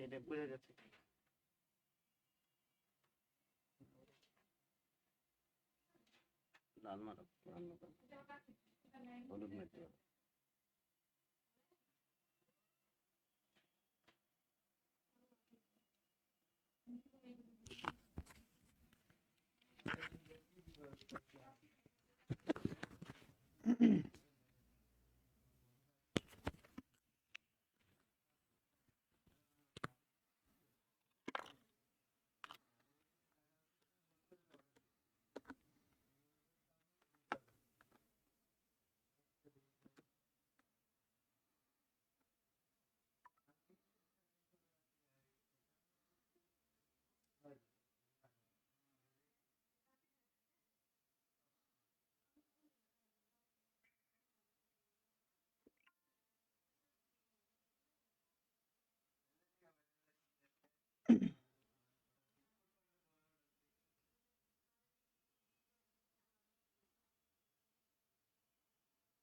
এটা বোঝা যাচ্ছে। লাল মারো, হলুদ মেখে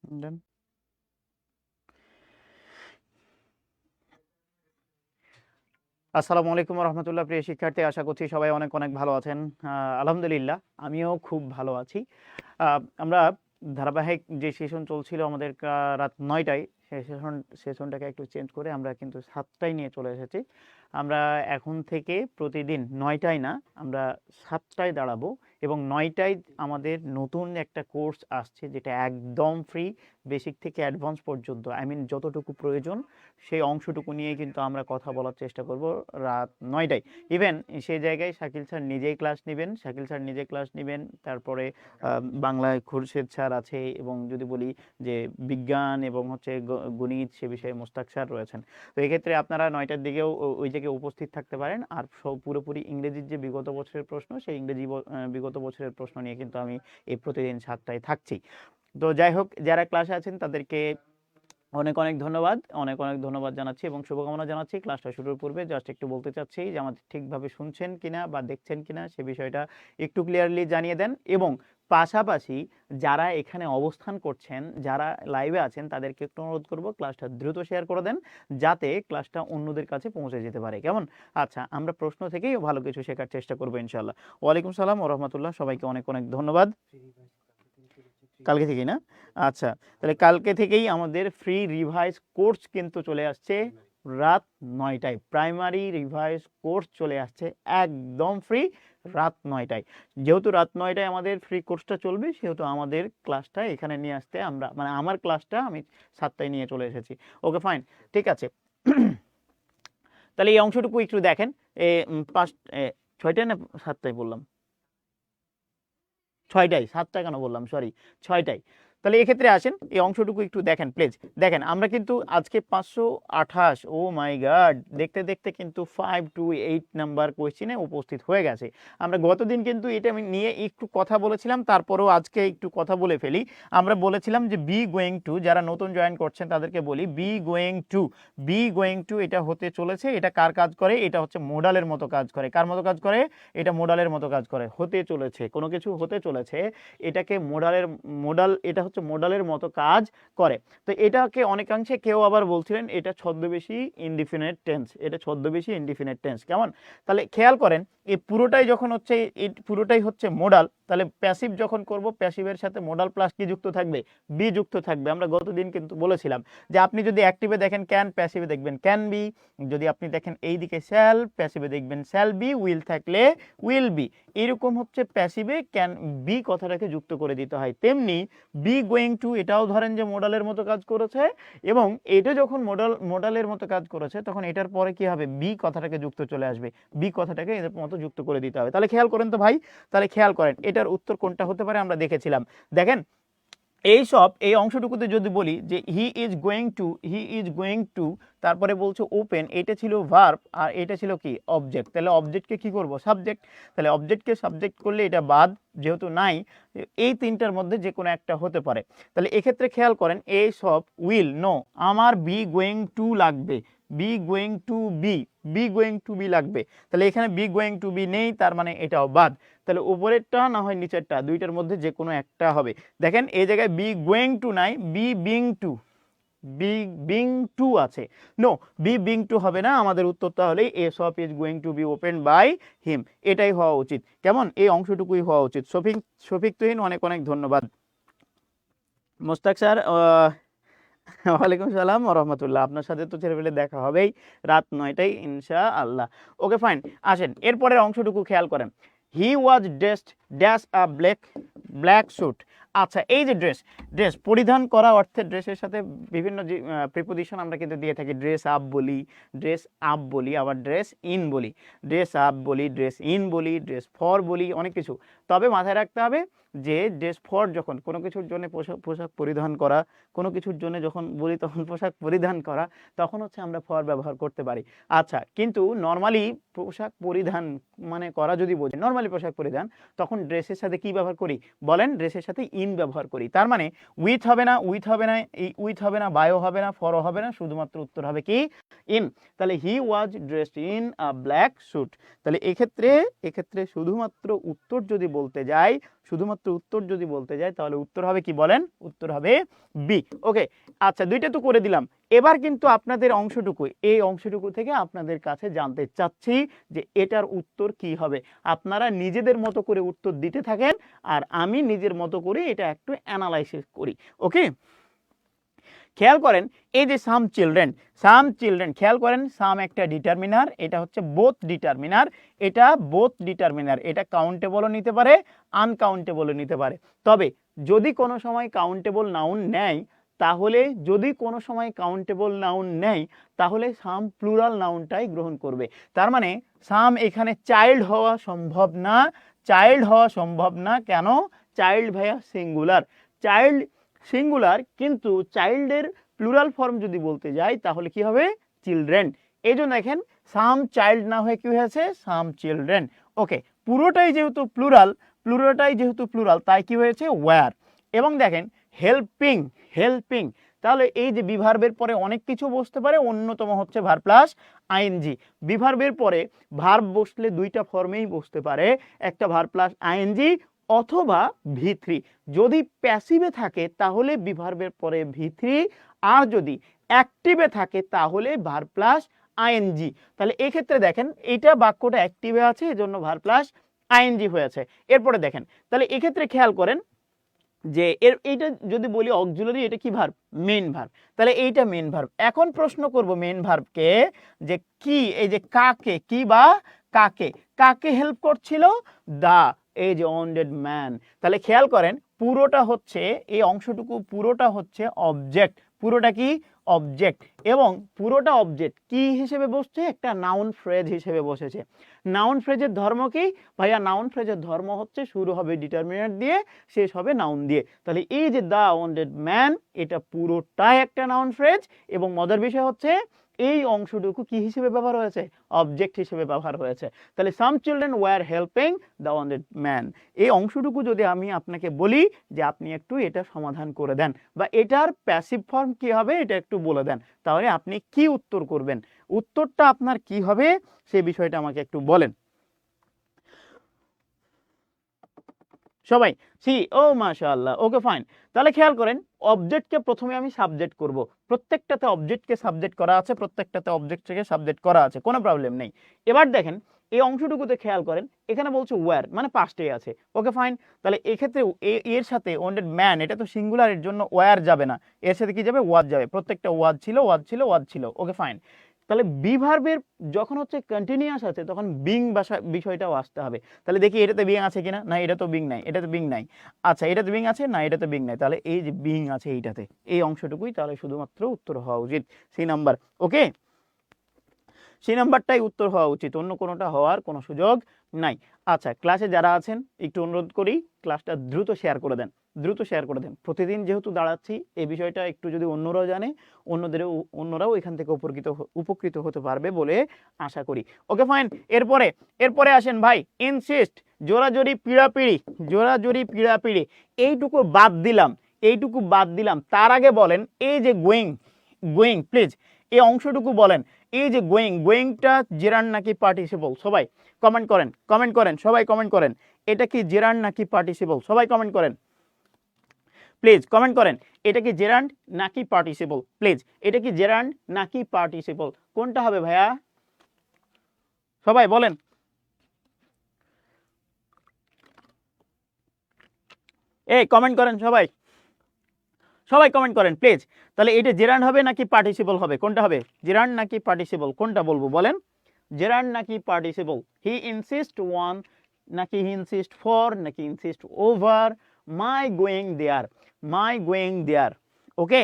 দেন। আসসালামু আলাইকুম রহমতুল্লাহ। প্রিয় শিক্ষার্থী, আশা করছি সবাই অনেক অনেক ভালো আছেন। আলহামদুলিল্লাহ, আমিও খুব ভালো আছি। আমরা ধারাবাহিক যে সেশন চলছিল আমাদের রাত 9টায়, সেই সেশনটাকে একটু চেঞ্জ করে আমরা কিন্তু 7টায় নিয়ে চলে এসেছি। আমরা এখন থেকে প্রতিদিন 9টায় না, আমরা 7টায় দাঁড়াবো এবং 9টায় আমাদের নতুন একটা কোর্স আসছে যেটা একদম ফ্রি, বেসিক থেকে অ্যাডভান্স পর্যন্ত। যতটুকু প্রয়োজন সেই অংশটুকু নিয়ে কিন্তু আমরা কথা বলার চেষ্টা করব রাত 9টায়। ইভেন সেই জায়গায় শাকিল স্যার নিজেই ক্লাস নেবেন। তারপরে বাংলায় খুরশেদ স্যার আছে, এবং যদি বলি যে বিজ্ঞান এবং হচ্ছে গণিত, সে বিষয়ে মোস্তাক স্যার রয়েছেন। তো এক্ষেত্রে আপনারা 9টার দিকেও ওই জায়গায় উপস্থিত থাকতে পারেন। আর পুরোপুরি ইংরেজির যে বিগত বছরের প্রশ্ন, সেই বিগত বছরের প্রশ্ন নিয়ে কিন্তু আমি এই প্রতিদিন 7টায় থাকছি। তো যাই হোক, যারা ক্লাসে আছেন তাদেরকে অনেক অনেক ধন্যবাদ জানাচ্ছি এবং শুভকামনা জানাচ্ছি। ক্লাসটা শুরুর পূর্বে জাস্ট একটু বলতে চাচ্ছি যে আমাদের ঠিকভাবে শুনছেন কিনা বা দেখছেন কিনা সে বিষয়টা একটু ক্লিয়ারলি জানিয়ে দেন। এবং পাশাপাশি যারা এখানে অবস্থান করছেন, যারা লাইভে আছেন, তাদেরকে একটু অনুরোধ করব ক্লাসটা দ্রুত শেয়ার করে দেন, যাতে ক্লাসটা অন্যদের কাছে পৌঁছে যেতে পারে। কেমন? আচ্ছা, আমরা প্রশ্ন থেকেই ভালো কিছু শেখার চেষ্টা করবো ইনশাআল্লাহ। ওয়ালাইকুম সালাম ওয়া রাহমাতুল্লাহ। সবাইকে অনেক অনেক ধন্যবাদ। কালকে থেকেই না? আচ্ছা, তাহলে কালকে থেকেই আমাদের ফ্রি রিভাইজ কোর্স কিন্তু চলে আসছে রাত 9টায়। প্রাইমারি রিভাইজ কোর্স চলে আসছে একদম ফ্রি রাত 9টায়। যেহেতু রাত 9টায় আমাদের ফ্রি কোর্সটা চলবে, সেহেতু আমাদের ক্লাসটা এখানে নিয়ে আসতে আমার ক্লাসটা আমি 7টায় নিয়ে চলে এসেছি। ওকে, ফাইন, ঠিক আছে। তাহলে এই অংশটুকু একটু দেখেন। 6টায় না 7টায় বললাম? 6টায়, 7টায় কেন বললাম, সরি, 6টায়। তাহলে এক্ষেত্রে আসেন, এই অংশটুকু একটু দেখেন প্লিজ। দেখেন, আমরা কিন্তু আজকে 528, ও মাই গড, দেখতে দেখতে কিন্তু 5 to 8 নাম্বার কোয়েশ্চেনে উপস্থিত হয়ে গেছে। আমরা গতদিন কিন্তু এটা নিয়ে একটু কথা বলেছিলাম, তারপরেও আজকে একটু কথা বলে ফেলি। আমরা বলেছিলাম যে বি গোয়িং টু, যারা নতুন জয়েন করছেন তাদেরকে বলি, বি গোয়িং টু এটা হতে চলেছে। এটা কার কাজ করে? এটা হচ্ছে মোডালের মতো কাজ করে। কার মতো কাজ করে? এটা মোডালের মতো কাজ করে। হতে চলেছে, কোনো কিছু হতে চলেছে, এটাকে এটা হচ্ছে মোডালের মতো কাজ করে। তো এটাকে অনেকাংশে কেউ আবার বলছিলেন এটা ছদ্মবেশী ইনডিফিনিট টেন্স। কেমন? তাহলে খেয়াল করেন, এই পুরোটাই হচ্ছে মোডাল। তাহলে প্যাসিভ যখন করব, প্যাসিভের সাথে মোডাল প্লাস কি যুক্ত থাকবে? বি যুক্ত থাকবে। আমরা গতদিন কিন্তু বলেছিলাম যে আপনি যদি অ্যাক্টিভে দেখেন ক্যান, প্যাসিভে দেখবেন ক্যান বি। যদি আপনি দেখেন এইদিকে শ্যাল, প্যাসিভে দেখবেন শ্যাল বি, উইল থাকলে উইল বি। এরকম হচ্ছে প্যাসিভে ক্যান বি কথাটাকে যুক্ত করে দিতে হয়। তেমনি বি গোয়িং টু, এটাও ধরেন যে মোডালের মতো কাজ করেছে, এবং এটা যখন মোডালের মতো কাজ করেছে, তখন এটার পরে কি হবে? বি কথাটাকে যুক্ত চলে আসবে, বি কথাটাকে এর মতো যুক্ত করে দিতে হবে। তাহলে খেয়াল করেন তো ভাই, তাহলে খেয়াল করেন এটার উত্তর কোনটা হতে পারে আমরা দেখেছিলাম। দেখেন, এই অংশটুকুতে যদি বলি যে হি ইজ গোয়িং টু, তারপরে বলছে ওপেন, এটা ছিল ভার্ব আর এটা ছিল কি? অবজেক্ট। তাহলে অবজেক্টকে কি করব? সাবজেক্ট। তাহলে অবজেক্টকে সাবজেক্ট করলে এটা বাদ, যেহেতু নাই। এই তিনটার মধ্যে যে কোনো একটা হতে পারে। তাহলে এক্ষেত্রে খেয়াল করেন, এই সব উইল নো, আমার বি গোয়িং টু লাগবে, বি গোয়িং টু বি লাগবে। তাহলে এখানে বি গোয়িং টু বি নেই, তার মানে এটাও বাদ। তাহলে উপরেরটা না হয় নিচেরটা, দুইটার মধ্যে যে কোনো একটা হবে। দেখেন এই জায়গায় বি গোয়িং টু নাই, be being to, be being to আছে। নো, বি বিং টু হবে না, আমাদের উত্তরটা হলেই a shop is going to be open by him, এটাই হওয়া উচিত। কেমন, এই অংশটুকুই হওয়া উচিত। শফিক তুহিন অনেক অনেক ধন্যবাদ। মোস্তাক স্যার ওয়ালাইকুম সালাম ওয়া রাহমাতুল্লাহ, আপনার সাথে তো ছেলেবেলে দেখা হবেই রাত 9টায় ইনশাআল্লাহ। ওকে ফাইন, আসেন এরপরের অংশটুকু খেয়াল করেন। He was dressed dash a black suit. আচ্ছা, এই যে ড্রেস পরিধান করা অর্থে ড্রেসের সাথে বিভিন্ন যে প্রিপোজিশন আমরা কিন্তু দিয়ে থাকি, ড্রেস আপ বলি, আবার ড্রেস ইন বলি, ড্রেস আপ বলি, ড্রেস ইন বলি, ড্রেস ফর বলি, অনেক কিছু। তবে মাথায় রাখতে হবে যে ড্রেস ফর যখন কোনো কিছুর জন্য পোশাক পরিধান করা, কোনো কিছুর জন্য যখন বলি তখন পোশাক পরিধান করা, তখন হচ্ছে আমরা ফর ব্যবহার করতে পারি। আচ্ছা, কিন্তু নর্মালি পোশাক পরিধান মানে করা যদি বোঝে, নর্মালি পোশাক পরিধান, তখন ড্রেসের সাথে কি ব্যবহার করি বলেন? ড্রেসের সাথে ইন ব্যবহার করি। তার মানে উইথ হবে না, উইথ হবে না, বায়ো হবে না, ফরও হবে না, শুধুমাত্র উত্তর হবে কি ইন। তাহলে he was dressed in a black suit. তাহলে এক্ষেত্রে শুধুমাত্র উত্তর যদি বলতে যাই, তাহলে উত্তর হবে কি বলেন? উত্তর হবে বি। ওকে, আচ্ছা, দুইটা তো করে দিলাম। এবার কিন্তু আপনাদের এই অংশটুকু থেকে আপনাদের কাছে জানতে চাচ্ছি যে এটার উত্তর কি হবে। আপনারা নিজেদের মতো করে উত্তর দিতে থাকেন, আর আমি নিজের মতো করে এটা একটু অ্যানালাইসিস করি। ওকে, খেয়াল করেন এই যে সাম চিলড্রেন, খেয়াল করেন সাম একটা ডিটারমিনার, এটা হচ্ছে বোথ ডিটারমিনার, এটা কাউন্টেবলও নিতে পারে, আনকাউন্টেবলও নিতে পারে। তবে যদি কোনো সময় কাউন্টেবল নাউন নেয়, তাহলে সাম প্লুরাল নাউনটাই গ্রহণ করবে। তার মানে সাম এখানে চাইল্ড হওয়া সম্ভব না। কেন? চাইল্ড ভাইয়া সিঙ্গুলার, কিন্তু চাইল্ডের প্লুরাল ফর্ম যদি বলতে যাই তাহলে কি হবে? চিলড্রেন। এই জন্য দেখেন সাম চাইল্ড না হয়ে কি হয়েছে? সাম চিলড্রেন। ওকে, পুরোটাই যেহেতু প্লুরাল তাই কি হয়েছে? ওয়্যার। এবং দেখেন হেল্পিং, তাহলে এই যে বিভার্বের পরে অনেক কিছু বসতে পারে, অন্যতম হচ্ছে ভার্ব প্লাস আইএনজি। বিভার্বের পরে ভার্ব বসলে দুইটা ফর্মেই বসতে পারে, একটা ভার্ব প্লাস আইএনজি অথবা ভি3। যদি প্যাসিভে থাকে তাহলে বিভার্বের পরে ভি3, আর যদি অ্যাক্টিভে থাকে তাহলে ভার্ব প্লাস আইএনজি। তাহলে এক্ষেত্রে দেখেন এইটা বাক্যটা অ্যাক্টিভে আছে, এজন্য ভার্ব প্লাস আইএনজি হয়েছে। এরপরে দেখেন, তাহলে এক্ষেত্রে খেয়াল করেন যে এইটা যদি বলি অক্সিলারি, এটা কি ভার্ব? Main verb. তাহলে এইটা মেইন ভার্ব। এখন প্রশ্ন করব মেইন ভার্বকে যে কি, এই যে কাকে হেল্প করছিল? দা এই যে ওয়ান্টেড ম্যান। তাহলে খেয়াল করেন পুরোটা হচ্ছে, এই অংশটুকু পুরোটা হচ্ছে অবজেক্ট, পুরোটা কি? অবজেক্ট। এবং পুরোটা অবজেক্ট কি হিসেবে বসছে? একটা নাউন ফ্রেজ হিসেবে বসেছে। নাউন ফ্রেজের ধর্ম কি ভাইয়া? নাউন ফ্রেজের ধর্ম হচ্ছে শুরু হবে ডিটারমিনার দিয়ে, শেষ হবে নাউন দিয়ে। তাহলে এই যে দা ওয়ান্টেড ম্যান, এটা পুরোটাই একটা নাউন ফ্রেজ। এবং মজার বিষয় হচ্ছে এই অংশটুকু কি হিসেবে ব্যবহার হয়েছে? অবজেক্ট হিসেবে ব্যবহার হয়েছে। তাহলে some children were helping the wanted man, এই অংশটুকু যদি আমি আপনাকে বলি যে আপনি একটু এটা সমাধান করে দেন, বা এটার প্যাসিভ ফর্ম কি হবে এটা একটু বলে দেন, তাহলে আপনি কি উত্তর করবেন? উত্তরটা আপনার কি হবে সেই বিষয়টা আমাকে একটু বলেন সবাই। মাশাআল্লাহ। Okay fine. তাহলে খেয়াল করেন অবজেক্টকে প্রথমে আমি সাবজেক্ট করব। প্রত্যেকটাতে অবজেক্টকে সাবজেক্ট করা আছে, কোনো প্রবলেম নেই। এবার দেখেন এই অংশটুকুতে খেয়াল করেন, এখানে বলছে ওয়্যার, মানে পাস্টে আছে। Okay fine. তাহলে এক্ষেত্রে এর সাথে ওয়ান্টেড ম্যান, এটা তো সিঙ্গুলার, এর জন্য ওয়্যার যাবে না, এর সাথে কি যাবে? ওয়াজ যাবে। প্রত্যেকটা ওয়াজ ছিল। Okay fine. তাহলে বিভার্বের যখন হচ্ছে কন্টিনিউয়াস আছে তখন বিং বিষয়টাও আসতে হবে। তাহলে দেখি এটাতে বিং আছে কিনা, না এটা তো বিং নাই, আচ্ছা এটাতে বিং আছে, না এটাতে বিং নাই, তাহলে এই যে বিং আছে এইটাতে, এই অংশটুকুই তাহলে শুধুমাত্র উত্তর হওয়া উচিত, সি নাম্বার। ওকে, সেই নাম্বারটাই উত্তর হওয়া উচিত, অন্য কোনোটা হওয়ার কোনো সুযোগ নাই। আচ্ছা, ক্লাসে যারা আছেন একটু অনুরোধ করি ক্লাসটা দ্রুত শেয়ার করে দেন। প্রতিদিন যেহেতু দাঁড়াচ্ছি, এই বিষয়টা একটু যদি অন্যরাও জানে, অন্যরাও এখান থেকে উপকৃত হতে পারবে বলে আশা করি। Okay fine. এরপরে আসেন ভাই, ইনসিস্ট, জোরাজোরি পিড়াপিড়ি, এইটুকু বাদ দিলাম। তার আগে বলেন এই যে গোয়িং প্লিজ এই অংশটুকু বলেন, এই যে গোয়িং, গোয়িংটা জেরান্ড নাকি পার্টিসিপল? সবাই কমেন্ট করেন, কমেন্ট করেন, সবাই কমেন্ট করেন। এটা কি জেরান্ড নাকি পার্টিসিপল? সবাই কমেন্ট করেন প্লিজ, কমেন্ট করেন। এটা কি জেরান্ড নাকি পার্টিসিপল? প্লিজ, এটা কি জেরান্ড নাকি পার্টিসিপল? কোনটা হবে ভাইয়া? সবাই বলেন। এই কমেন্ট করেন সবাই, সবাই কমেন্ট করেন প্লিজ। তাহলে এটা জেরান্ড হবে নাকি পার্টিসিপল হবে? কোনটা হবে? জেরান্ড নাকি পার্টিসিপল? কোনটা বলবো বলেন? জেরান্ড নাকি পার্টিসিপল? হি ইনসিস্ট ওয়ান নাকি হি ইনসিস্ট ফর নাকি insist over my going there, my going there. Okay,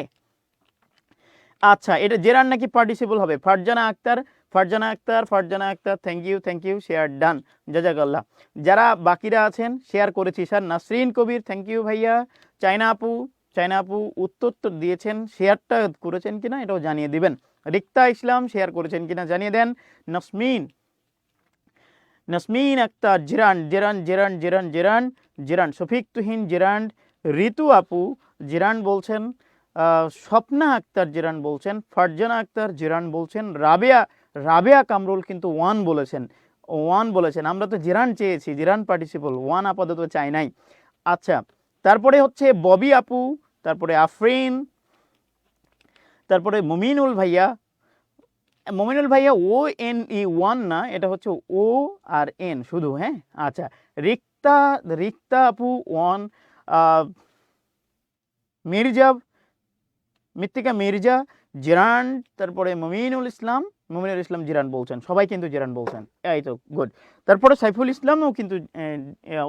আচ্ছা, এটা জেরান্ড নাকি পার্টিসিপল হবে? Farzana Akter, Farzana Akter, Farzana Akter, thank you, share done, জাজাকাল্লাহ। যারা বাকিরা আছেন শেয়ার করেছি sir. Nasrin Kabir, thank you ভাইয়া। চায়না আপু, চায়না আপু উত্তর তো দিয়েছেন, শেয়ারটা করেছেন কিনা এটাও জানিয়ে দিবেন। রিক্তা ইসলাম শেয়ার করেছেন কিনা জানিয়ে দেন। Nasmin, Nasmin Akter, gerund gerund gerund gerund gerund gerund. Shafiq Tuhin gerund. Ritu আপু জেরান্ড বলছেন। স্বপ্না আক্তার জেরান্ড বলছেন। ফারজানা আক্তার জেরান্ড বলছেন। রাবেয়া, রাবেয়া কামরুল কিন্তু ওয়ান বলেছেন, ওয়ান বলেছেন। আমরা তো জেরান্ড চেয়েছি, জেরান্ড পার্টিসিপল, ওয়ান আপাতত চাই নাই। আচ্ছা, তারপরে হচ্ছে ববি আপু, তারপরে আফরিন, তারপরে মুমিনুল ভাইয়া। মুমিনুল ভাইয়া ও এন ই ওয়ান না, এটা হচ্ছে ও আর এন শুধু, হ্যাঁ। আচ্ছা, রিক্তা, রিক্তা আপু ওয়ান। মির্জা, মৃত্তিকা মির্জা জেরান্ড, তারপরে মুমিনুল ইসলাম, মুমিনুল ইসলাম জেরান্ড বলছেন, সবাই কিন্তু জেরান্ড বলছেন, এই তো গুড। তারপরে সাইফুল ইসলামও কিন্তু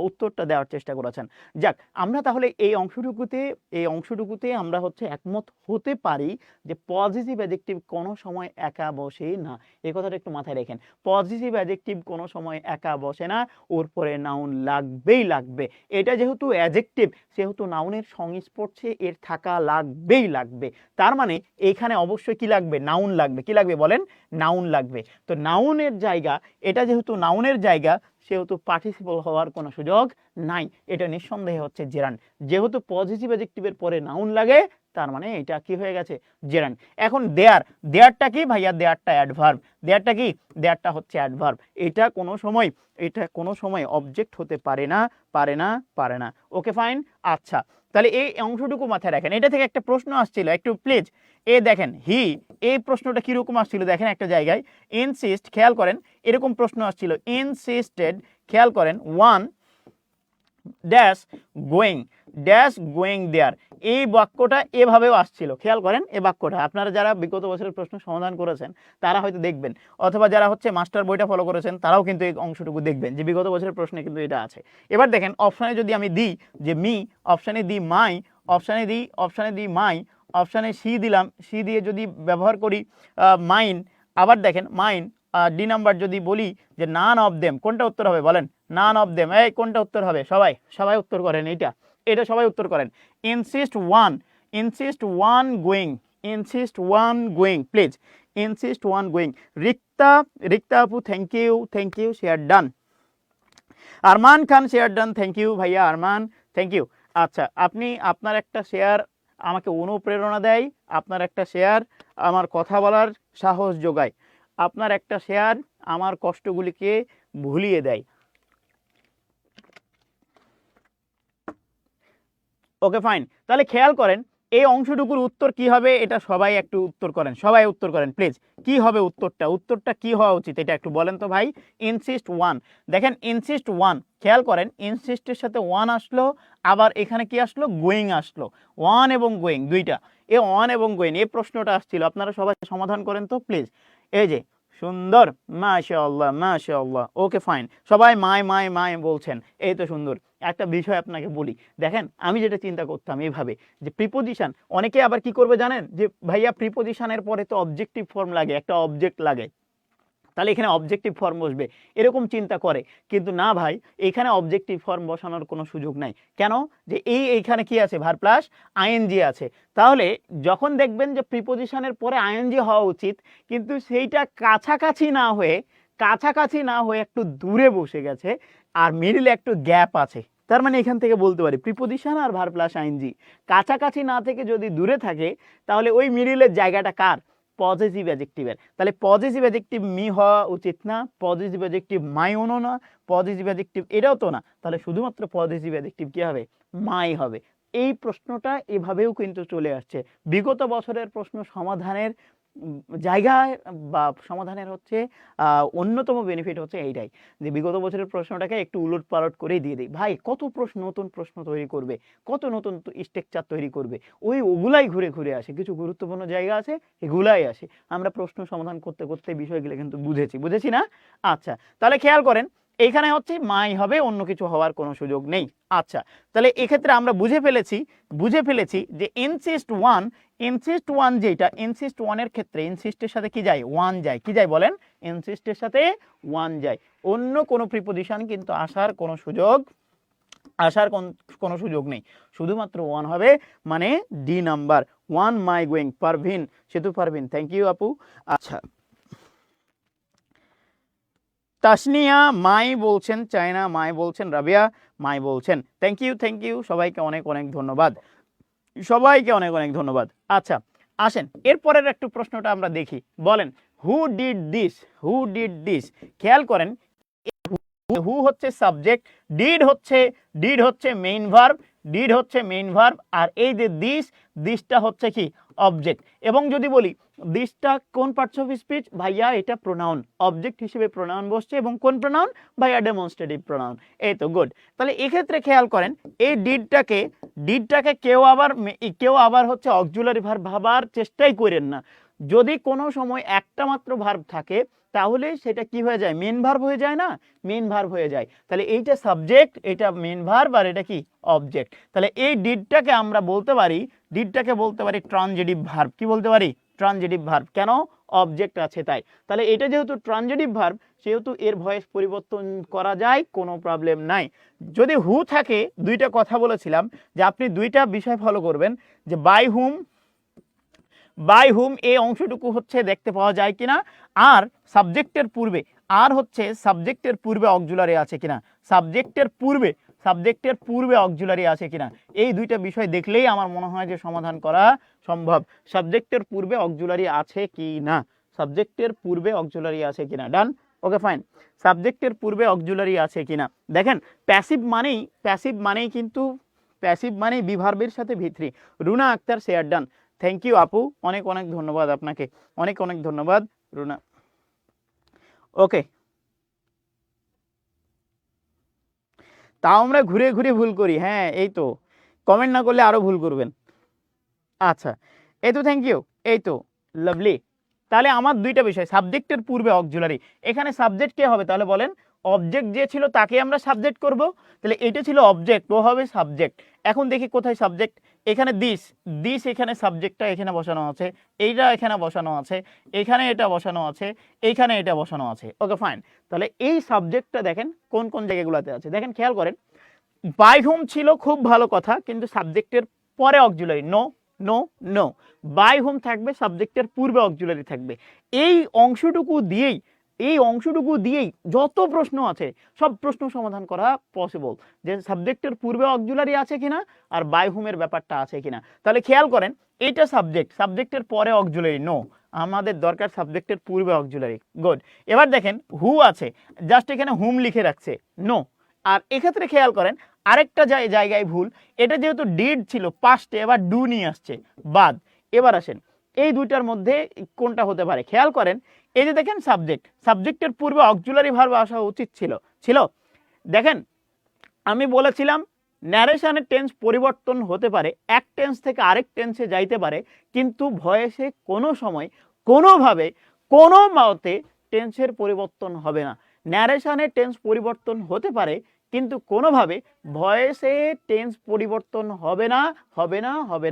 উত্তরটা দেওয়ার চেষ্টা করেছেন। যাক, আমরা তাহলে এই অংশটুকুতে আমরা হচ্ছে একমত হতে পারি যে পজিটিভ অ্যাডজেক্টিভ কোনো সময় একা বসে না। এই কথাটা একটু মাথায় রাখেন, পজিটিভ অ্যাডজেক্টিভ কোনো সময় একা বসে না, ওর পরে নাউন লাগবেই লাগবে। এটা যেহেতু অ্যাডজেক্টিভ সেহেতু নাউনের সংস্পর্শে এর থাকা লাগবেই লাগবে। তার মানে এইখানে অবশ্যই কি লাগবে? নাউন লাগবে। কি লাগবে বলেন? নাউন লাগবে। তো নাউনের জায়গা, এটা যেহেতু নাউনের জায়গা সেহেতু পার্টিসিপল হওয়ার কোনো সুযোগ নাই। এটা নিঃসন্দেহে হচ্ছে জেরান্ড। যেহেতু পজিটিভ অ্যাডজেক্টিভের পরে নাউন লাগে তার মানে এটা কি হয়ে গেছে? জেরান্ড। এখন দেয়ার, দেয়ারটা কি ভাইয়া? দেয়ারটা অ্যাডভার্ব। দেয়ারটা কি? দেয়ারটা হচ্ছে অ্যাডভার্ব। এটা কোনো সময় অবজেক্ট হতে পারে না, পারে না, পারে না। Okay fine. আচ্ছা, তাহলে এই অংশটুকু মাথায় রাখেন। এটা থেকে একটা প্রশ্ন আসছিল, একটু প্লিজ এ দেখেন। হি, এই প্রশ্নটা কিরকম আসছিল দেখেন একটা জায়গায়। ইনসিস্ট, খেয়াল করেন, এরকম প্রশ্ন আসছিল। ইনসিস্টেড, খেয়াল করেন, one dash going, dash going there. এই বাক্যটা এভাবেও আসছিল, খেয়াল করেন এই বাক্যটা। আপনারা যারা বিগত বছরের প্রশ্ন সমাধান করেছেন তারা হয়তো দেখবেন, অথবা যারা হচ্ছে মাস্টার বইটা ফলো করেছেন তারাও কিন্তু এই অংশটুকু দেখবেন যে বিগত বছরের প্রশ্নে কিন্তু এটা আছে। এবার দেখেন অপশানে যদি আমি দিই যে মি, অপশানে দিই মাই, অপশানে দিই মাই, অপশানে সি দিলাম, সি দিয়ে যদি ব্যবহার করি মাইন, আবার দেখেন মাইন, ডি নাম্বার যদি বলি যে নান অফ দেম, কোনটা উত্তর হবে বলেন? None of them. এই কোনটা উত্তর হবে? সবাই সবাই উত্তর করেন, এটা সবাই উত্তর করেন। Insist on, insist on going, insist on going, please insist on going. Rikta, Rikta আপু thank you, share done. Arman Khan share done, thank you ভাইয়া আরমান, থ্যাংক ইউ। আচ্ছা, আপনি আপনার একটা শেয়ার আমাকে অনুপ্রেরণা দেয়, আপনার একটা শেয়ার আমার কথা বলার সাহস যোগায়, আপনার একটা শেয়ার আমার কষ্টগুলিকে ভুলিয়ে দেয়। Okay fine. তাহলে খেয়াল করেন এই অংশটুকুর উত্তর কি হবে, এটা সবাই একটু উত্তর করেন, সবাই উত্তর করেন প্লিজ। কি হবে উত্তরটা? উত্তরটা কি হওয়া উচিত এটা একটু বলেন তো ভাই। ইনসিস্ট ওয়ান, দেখেন ইনসিস্ট ওয়ান, খেয়াল করেন ইনসিস্টের সাথে ওয়ান আসলো, আবার এখানে কি আসলো? গোয়িং আসলো। ওয়ান এবং গোয়িং দুইটা, এ ওয়ান এবং গোয়িং, এই প্রশ্নটা আসছিল, আপনারা সবাই সমাধান করেন তো প্লিজ। এই যে সুন্দর, মাশাআল্লাহ মাশাআল্লাহ। ওকে ফাইন, সবাই মাই মাই মাই বলছেন, এই তো সুন্দর। একটা বিষয় আপনাকে বলি, দেখেন আমি যেটা চিন্তা করতাম এইভাবে যে প্রিপোজিশন, অনেকে আবার কি করবে জানেন যে ভাইয়া প্রিপোজিশনের পরে তো অবজেক্টিভ ফর্ম লাগে, একটা অবজেক্ট লাগে, তাহলে এখানে অবজেক্টিভ ফর্ম বসবে, এরকম চিন্তা করে। কিন্তু না ভাই, এখানে অবজেক্টিভ ফর্ম বসানোর কোনো সুযোগ নাই। কেন? যে এইখানে কি আছে? ভার্ব প্লাস আইএনজি আছে। তাহলে যখন দেখবেন যে প্রিপোজিশনের পরে আইএনজি হওয়া উচিত কিন্তু সেইটা কাছাকাছি না হয়ে একটু দূরে বসে গেছে আর মিডিলে একটু গ্যাপ আছে, তার মানে এখান থেকে বলতে পারি প্রিপোজিশন আর ভার্ব প্লাস আইএনজি কাছাকাছি না থেকে যদি দূরে থাকে তাহলে ওই মিডিলের জায়গাটা কার? পজিটিভ অ্যাডজেক্টিভের। তাহলে পজিটিভ অ্যাডজেক্টিভ মি হওয়া উচিত না, পজিটিভ অ্যাডজেক্টিভ মাইওনো না, পজিটিভ অ্যাডজেক্টিভ এটাও তো না, তাহলে শুধুমাত্র পজিটিভ অ্যাডজেক্টিভ কি হবে? মাই হবে। এই প্রশ্নটা এভাবেও কিন্তু চলে আসছে। বিগত বছরের প্রশ্ন সমাধানের জায়গায় বা সমাধানের হচ্ছে অন্যতম বেনিফিট হচ্ছে এইটাই, যে বিগত বছরের প্রশ্নটাকে একটু উলট পালট করেই দিয়ে দিই। ভাই কত প্রশ্ন, নতুন প্রশ্ন তৈরি করবে, কত নতুন স্ট্রাকচার তৈরি করবে, ওগুলাই ঘুরে ঘুরে আসে। কিছু গুরুত্বপূর্ণ জায়গা আছে, এগুলাই আসে। আমরা প্রশ্ন সমাধান করতে করতে বিষয়গুলো কিন্তু বুঝেছি না? আচ্ছা, তাহলে খেয়াল করেন এখানে হচ্ছে মাই হবে, অন্য কিছু হওয়ার কোনো সুযোগ নেই। আচ্ছা, তাহলে এক্ষেত্রে আমরা বুঝে ফেলেছি যে ইনসিস্ট ওয়ান যেটা, ইনসিস্ট ওয়ানের ক্ষেত্রে ইনসিস্টের সাথে কি যায়? ওয়ান যায়। কি যায় বলেন? ইনসিস্টের সাথে ওয়ান যায়। অন্য কোনো প্রিপোজিশন কিন্তু আসার কোনো সুযোগ নেই, শুধুমাত্র ওয়ান হবে, মানে D number one. My going. Parvin, Setu Parvin, thank you আপু। আচ্ছা, তাসনিয়া মাই বলছেন, চায়না মাই বলছেন, রাবিয়া মাই বলছেন, থ্যাংক ইউ সবাইকে অনেক অনেক ধন্যবাদ, সবাইকে অনেক অনেক ধন্যবাদ। আচ্ছা, আসেন এরপরের একটু প্রশ্নটা আমরা দেখি। বলেন হু ডিড দিস। খেয়াল করেন হু হচ্ছে সাবজেক্ট, ডিড হচ্ছে মেইন ভার্ব, আর এই যে দিসটা হচ্ছে কি? অবজেক্ট। এবং যদি বলি দিসটা কোন পার্টস অফ স্পিচ? ভাইয়া এটা প্রোনাউন, অবজেক্ট হিসেবে প্রোনাউন বসছে, এবং কোন প্রোনাউন? ভাইয়া ডেমনস্ট্রেটিভ প্রোনাউন। এই তো গুড। তাহলে এক্ষেত্রে খেয়াল করেন এই ডিডটাকে কেউ আবার হচ্ছে অক্সিলারি ভার্ব ভাবার চেষ্টাই করেন না। যদি কোনো সময় একটা মাত্র ভার্ব থাকে তাহলে সেটা কি হয়ে যায়? মেন ভার্ব হয়ে যায় না? মেন ভার্ব হয়ে যায়। তাহলে এইটা সাবজেক্ট, এটা মেন ভার্ব, আর এটা কি? অবজেক্ট। তাহলে এই ডিডটাকে আমরা বলতে পারি ট্রানজিটিভ ভার্ব। কি বলতে পারি? Transitive verb. কেন? অবজেক্ট আছে তাই। তাহলে এটা যেহেতু ট্রানজিটিভ ভার্ব, সেহেতু এর ভয়েস পরিবর্তন করা যায়, কোনো প্রবলেম নাই। যদি হু থাকে, দুইটা কথা বলেছিলাম যে আপনি দুইটা বিষয় ফলো করবেন, যে বাই হুম এই অংশটুকু হচ্ছে দেখতে পাওয়া যায় কিনা, আর সাবজেক্টের পূর্বে অক্সিলারি আছে কিনা, সাবজেক্টের পূর্বে অক্সিলারি আছে কিনা, এই দুইটা বিষয় দেখলেই আমার মনে হয় যে সমাধান করা সম্ভব। সাবজেক্টের পূর্বে অক্সিলারি আছে কিনা, ডান, ওকে ফাইন। সাবজেক্টের পূর্বে অক্সিলারি আছে কিনা। দেখেন প্যাসিভ মানেই বিভার্বের সাথে ভিত্রি। Runa Akter share done, thank you আপু, অনেক অনেক ধন্যবাদ আপনাকে, অনেক অনেক ধন্যবাদ রুনা। ওকে, তাও আমরা ঘুরে ঘুরে ভুল করি। হ্যাঁ, এই তো, কমেন্ট না করলে আরো ভুল করবেন। আচ্ছা, এই তো, থ্যাংক ইউ, এই তো, লাভলি। তাহলে আমার দুইটা বিষয়, সাবজেক্টের পূর্বে অক্সিলারি। এখানে সাবজেক্ট কে হবে তাহলে বলেন? অবজেক্ট যে ছিল তাকে আমরা সাবজেক্ট করব। তাহলে এটা ছিল অবজেক্ট, ও হবে সাবজেক্ট। এখন দেখি কোথায় সাবজেক্ট। এখানে দিস এখানে সাবজেক্টটা এখানে বসানো আছে, এইটা এখানে বসানো আছে, এখানে এটা বসানো আছে, এইখানে এটা বসানো আছে। Okay fine. তাহলে এই সাবজেক্টটা দেখেন কোন কোন জায়গাগুলোতে আছে, দেখেন খেয়াল করেন। বাই হুম ছিল, খুব ভালো কথা, কিন্তু সাবজেক্টের পরে auxiliary. No no no, by him থাকবে, সাবজেক্টের পূর্বে অক্সিলারি থাকবে। এই অংশটুকু দিয়েই যত প্রশ্ন আছে সব প্রশ্ন সমাধান করা পসিবল, যে সাবজেক্টের পূর্বে অক্সিলারি আছে কিনা আর বাই হুমের ব্যাপারটা আছে কিনা। তাহলে খেয়াল করেন এইটা সাবজেক্টের পরে অক্সিলারি, নো, আমাদের দরকার সাবজেক্টের পূর্বে অক্সিলারি। গুড। এবার দেখেন হু আছে, জাস্ট এখানে হুম লিখে রাখছে, নো। আর এক্ষেত্রে খেয়াল করেন আরেকটা জায়গায় ভুল, এটা যেহেতু ডিড ছিল পাস্টে, এবার ডু নিয়ে আসছে বাদ। এবার আসেন এই দুইটার মধ্যে কোনটা হতে পারে, খেয়াল করেন। এই যে দেখেন সাবজেক্টের পূর্বে অক্সিলারি ভার্ব আসা উচিত ছিল। দেখেন আমি বলেছিলাম ন্যারেশনের টেন্স পরিবর্তন হতে পারে, এক টেন্স থেকে আরেক টেন্সে যাইতে পারে, কিন্তু ভয়েসে কোনো সময় কোনোভাবে কোনো মতে টেন্সের পরিবর্তন হবে না। ন্যারেশনের টেন্স পরিবর্তন হতে পারে, কিন্তু কোনোভাবে ভয়েসে টেন্স পরিবর্তন হবে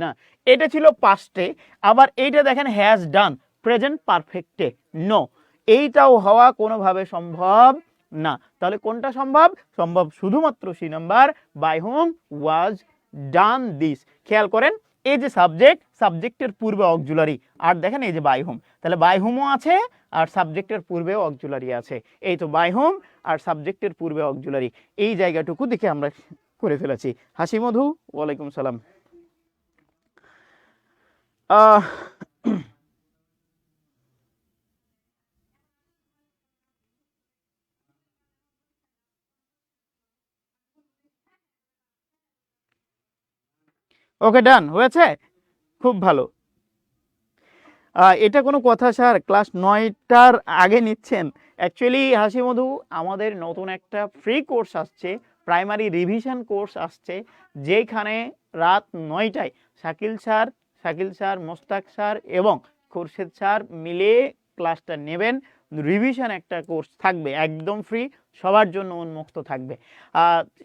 না। এটা ছিল পাস্টে। আবার এইটা দেখেন হ্যাজ ডান, প্রেজেন্ট পারফেক্টে, নো, এইটাও হওয়া কোনোভাবে সম্ভব না। তাহলে কোনটা সম্ভব? শুধুমাত্র C number, by whom was done this. খেয়াল করেন এই যে সাবজেক্টের পূর্বে অক্সিলারি, আর দেখেন এই যে বাই হুম, তাহলে বাই হুমও আছে আর সাবজেক্টের পূর্বেও অক্সিলারি আছে। এই তো বাই হুম আর সাবজেক্টের পূর্বে অক্সিলারি, এই জায়গাটুকু দেখে আমরা করে ফেলেছি। হাসি মধু, ওয়ালাইকুম সালাম। ওকে, ডান হয়েছে, খুব ভালো। এটা কোনো কথা স্যার, ক্লাস 9টার আগে নিচ্ছেন? অ্যাকচুয়ালি হাসি মধু, আমাদের নতুন একটা ফ্রি কোর্স আসছে, প্রাইমারি রিভিশন কোর্স আসছে, যেখানে রাত 9টায় শাকিল স্যার, মোস্তাক স্যার এবং খোরশেদ স্যার মিলে ক্লাসটা নেবেন। রিভিশন একটা কোর্স থাকবে, একদম ফ্রি, সবার জন্য উন্মুক্ত থাকবে।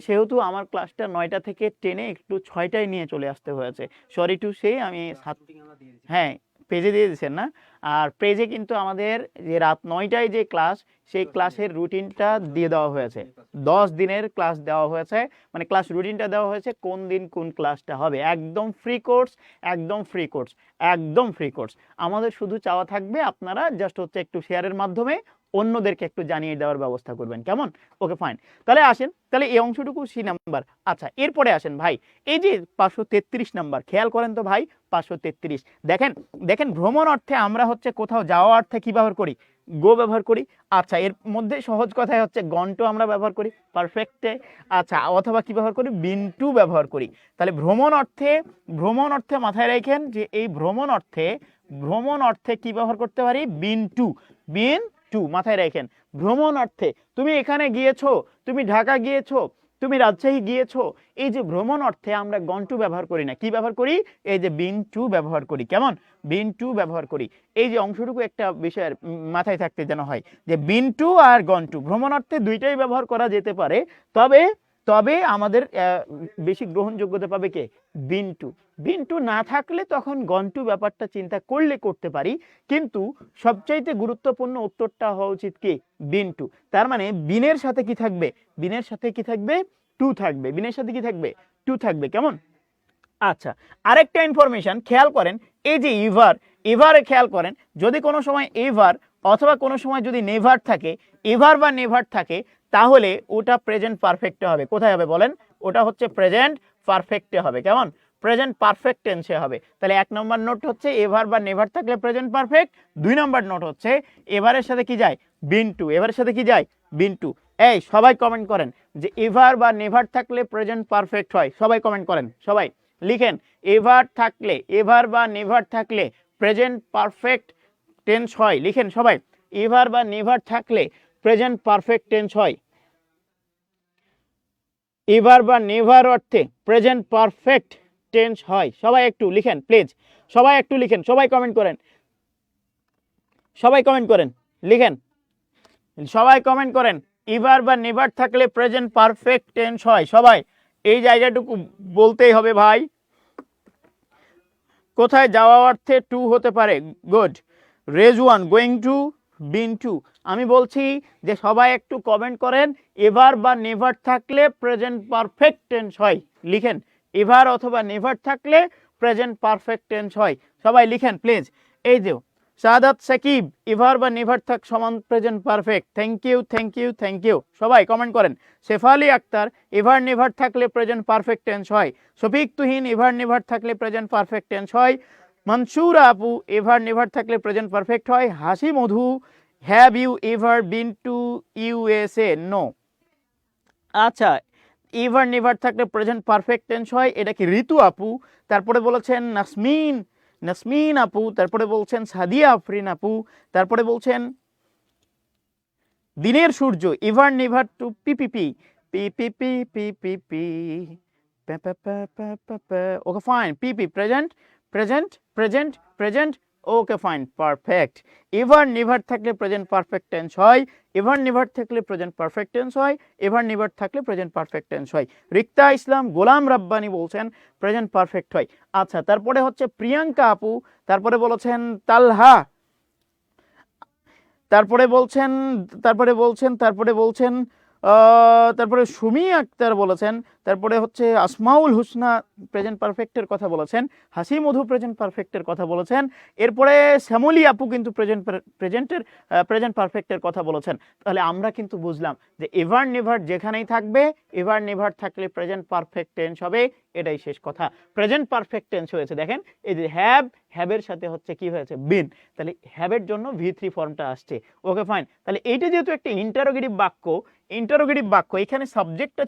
সেহেতু আমার ক্লাসটা 9টা থেকে টেনে একটু 6টায় নিয়ে চলে আসতে হয়েছে, সরি টু সে। আমি হ্যাঁ, পেজে দিয়ে দিচ্ছেন না? আর পেজে কিন্তু আমাদের যে রাত 9টায় যে ক্লাস, সেই ক্লাসের রুটিনটা দিয়ে দেওয়া হয়েছে, 10 দিনের ক্লাস দেওয়া হয়েছে, মানে ক্লাস রুটিনটা দেওয়া হয়েছে, কোন দিন কোন ক্লাসটা হবে। একদম ফ্রি কোর্স, একদম ফ্রি কোর্স, একদম ফ্রি কোর্স। আমাদের শুধু চাওয়া থাকবে আপনারা জাস্ট হচ্ছে একটু শেয়ারের মাধ্যমে অন্যদেরকে একটু জানিয়ে দেওয়ার ব্যবস্থা করবেন, কেমন? ওকে ফাইন, তাহলে আসেন, তাহলে এই অংশটুকু সি নাম্বার। আচ্ছা, এরপরে আসেন ভাই, এই যে 533 নাম্বার, খেয়াল করেন তো ভাই, 533 দেখেন, দেখেন ভ্রমণ অর্থে আমরা হচ্ছে কোথাও যাওয়া অর্থে কি ব্যবহার করি? গো ব্যবহার করি। আচ্ছা, এর মধ্যে সহজ কথায় হচ্ছে গন টু আমরা ব্যবহার করি পারফেক্টে। আচ্ছা, অথবা কি ব্যবহার করি? বিন টু ব্যবহার করি। তাহলে ভ্রমণ অর্থে মাথায় রাখেন যে এই ভ্রমণ অর্থে কি ব্যবহার করতে পারি? বিন টু মাথায় রাখেন। ভ্রমণ অর্থে তুমি এখানে গিয়েছো, তুমি ঢাকা গিয়েছো, তুমি রাজশাহী গিয়েছো, এই যে ভ্রমণ অর্থে আমরা গন টু ব্যবহার করি না, কি ব্যবহার করি? এই যে বিন টু ব্যবহার করি, কেমন? বিন টু ব্যবহার করি। এই যে অংশটুকু একটা বিষয়ের মাথায় থাকতে যেন হয় যে been to R gone to ভ্রমণ অর্থে দুইটাই ব্যবহার করা যেতে পারে, তবে তবে আমাদের বেশি গ্রহণযোগ্যতা পাবে কে? বিন টু না থাকলে তখন গন টু ব্যাপারটা চিন্তা করতে পারি, কিন্তু সবচাইতে গুরুত্বপূর্ণ উত্তরটা হওয়া উচিত কি? Been to. তার মানে বিনের সাথে কি থাকবে? বিনের সাথে কি থাকবে? টু থাকবে। বিনের সাথে কি থাকবে? টু থাকবে, কেমন? আচ্ছা, আরেকটা ইনফরমেশন খেয়াল করেন, এই যে এভারে খেয়াল করেন, যদি কোনো সময় এভার অথবা কোনো সময় যদি নেভার থাকে, এভার বা নেভার থাকে, তাহলে ওটা প্রেজেন্ট পারফেক্টে হবে। কোথায় হবে বলেন? ওটা হচ্ছে প্রেজেন্ট পারফেক্টে হবে, কেমন? প্রেজেন্ট পারফেক্ট টেন্সে হবে। তাহলে 1 নম্বর নোট হচ্ছে এভার বা নেভার থাকলে প্রেজেন্ট পারফেক্ট। 2 নম্বর নোট হচ্ছে এভারের সাথে কি যায়? Been to. এভারের সাথে কি যায়? Been to. এই সবাই কমেন্ট করেন যে এভার বা নেভার থাকলে প্রেজেন্ট পারফেক্ট হয়। সবাই কমেন্ট করেন, সবাই লিখেন এভার বা নেভার থাকলে প্রেজেন্ট পারফেক্ট টেন্স হয়। লিখেন সবাই, এভার বা নেভার থাকলে প্রেজেন্ট পারফেক্ট টেন্স হয়। এভার বা নেভার অর্থে প্রেজেন্ট পারফেক্ট টেন্স হয়। সবাই একটু লিখেন প্লিজ, সবাই একটু লিখেন, সবাই কমেন্ট করেন, সবাই কমেন্ট করেন, লিখেন, সবাই কমেন্ট করেন। এভার বা নেভার থাকলে প্রেজেন্ট পারফেক্ট টেন্স হয়। সবাই এই জায়গাটুকু বলতেই হবে ভাই। কোথায় যাওয়া অর্থে টু হতে পারে? Good, raise one, going to, been to. আমি বলছি যে সবাই একটু কমেন্ট করেন, এভার বা নেভার থাকলে প্রেজেন্ট পারফেক্ট টেন্স হয়। লিখেন, এভার অথবা নেভার থাকলে প্রেজেন্ট পারফেক্ট টেন্স হয়। সবাই লিখেন প্লিজ। এই যে সাদাত সাকিব, এভার বা নেভার থাক সমান present perfect. Thank you, thank you, thank you. সবাই কমেন্ট করেন। শেফালি আক্তার, এভার নেভার থাকলে প্রেজেন্ট পারফেক্ট টেন্স হয়। শফিক তুহিন, এভার নেভার থাকলে প্রেজেন্ট পারফেক্ট টেন্স হয়। মনসুরা আপু, এভার নেভার থাকলে প্রেজেন্ট পারফেক্ট হয়। Hasi Madhu, have you ever been to USA? No. আচ্ছা, এভার নেভার থাকলে প্রেজেন্ট পারফেক্ট টেন্স হয়, এটা কি ঋতু আপু? তারপরে বলেছেন নাসমিন আপু, তারপরে বলছেন সাদিয়া আফরিন আপু, তারপরে বলছেন দিনের সূর্য, ever never to PPP, PPP, PPP, okay fine, PP present, present, present, present, okay fine, perfect. Ever never থাকলে প্রেজেন্ট পারফেক্ট টেন্স হয়, এভার নেভার থাকলে প্রেজেন্ট পারফেক্ট টেন্স হয়, এভার নেভার থাকলে প্রেজেন্ট পারফেক্ট টেন্স হয়। রিক্তা ইসলাম, গোলাম রাব্বানি বলছেন present perfect হয়। আচ্ছা, তারপরে হচ্ছে প্রিয়াঙ্কা আপু, তারপরে বলেছেন তালহা, তারপরে বলছেন তারপরে বলছেন তারপরে বলছেন তারপরে সুমি আক্তার বলেছেন, তারপরে হচ্ছে আসমাউল হুসনা প্রেজেন্ট পারফেক্টের কথা বলেছেন, হাসি মধু প্রেজেন্ট পারফেক্টের কথা বলেছেন, এরপরে শ্যামলী আপু কিন্তু প্রেজেন্ট পারফেক্টের কথা বলেছেন। তাহলে আমরা কিন্তু বুঝলাম যে এভার নেভার যেখানেই থাকবে, এভার নেভার থাকলে প্রেজেন্ট পারফেক্ট টেন্স হবে, এটাই শেষ কথা। প্রেজেন্ট পারফেক্ট টেন্স হয়েছে, দেখেন এই যে হ্যাবের সাথে হচ্ছে কি হয়েছে? বিন। তাহলে হ্যাবের জন্য V3 ফর্মটা আসছে। ওকে ফাইন, তাহলে এইটা যেহেতু একটা ইন্টারোগেটিভ বাক্য, এখানে সাবজেক্টটা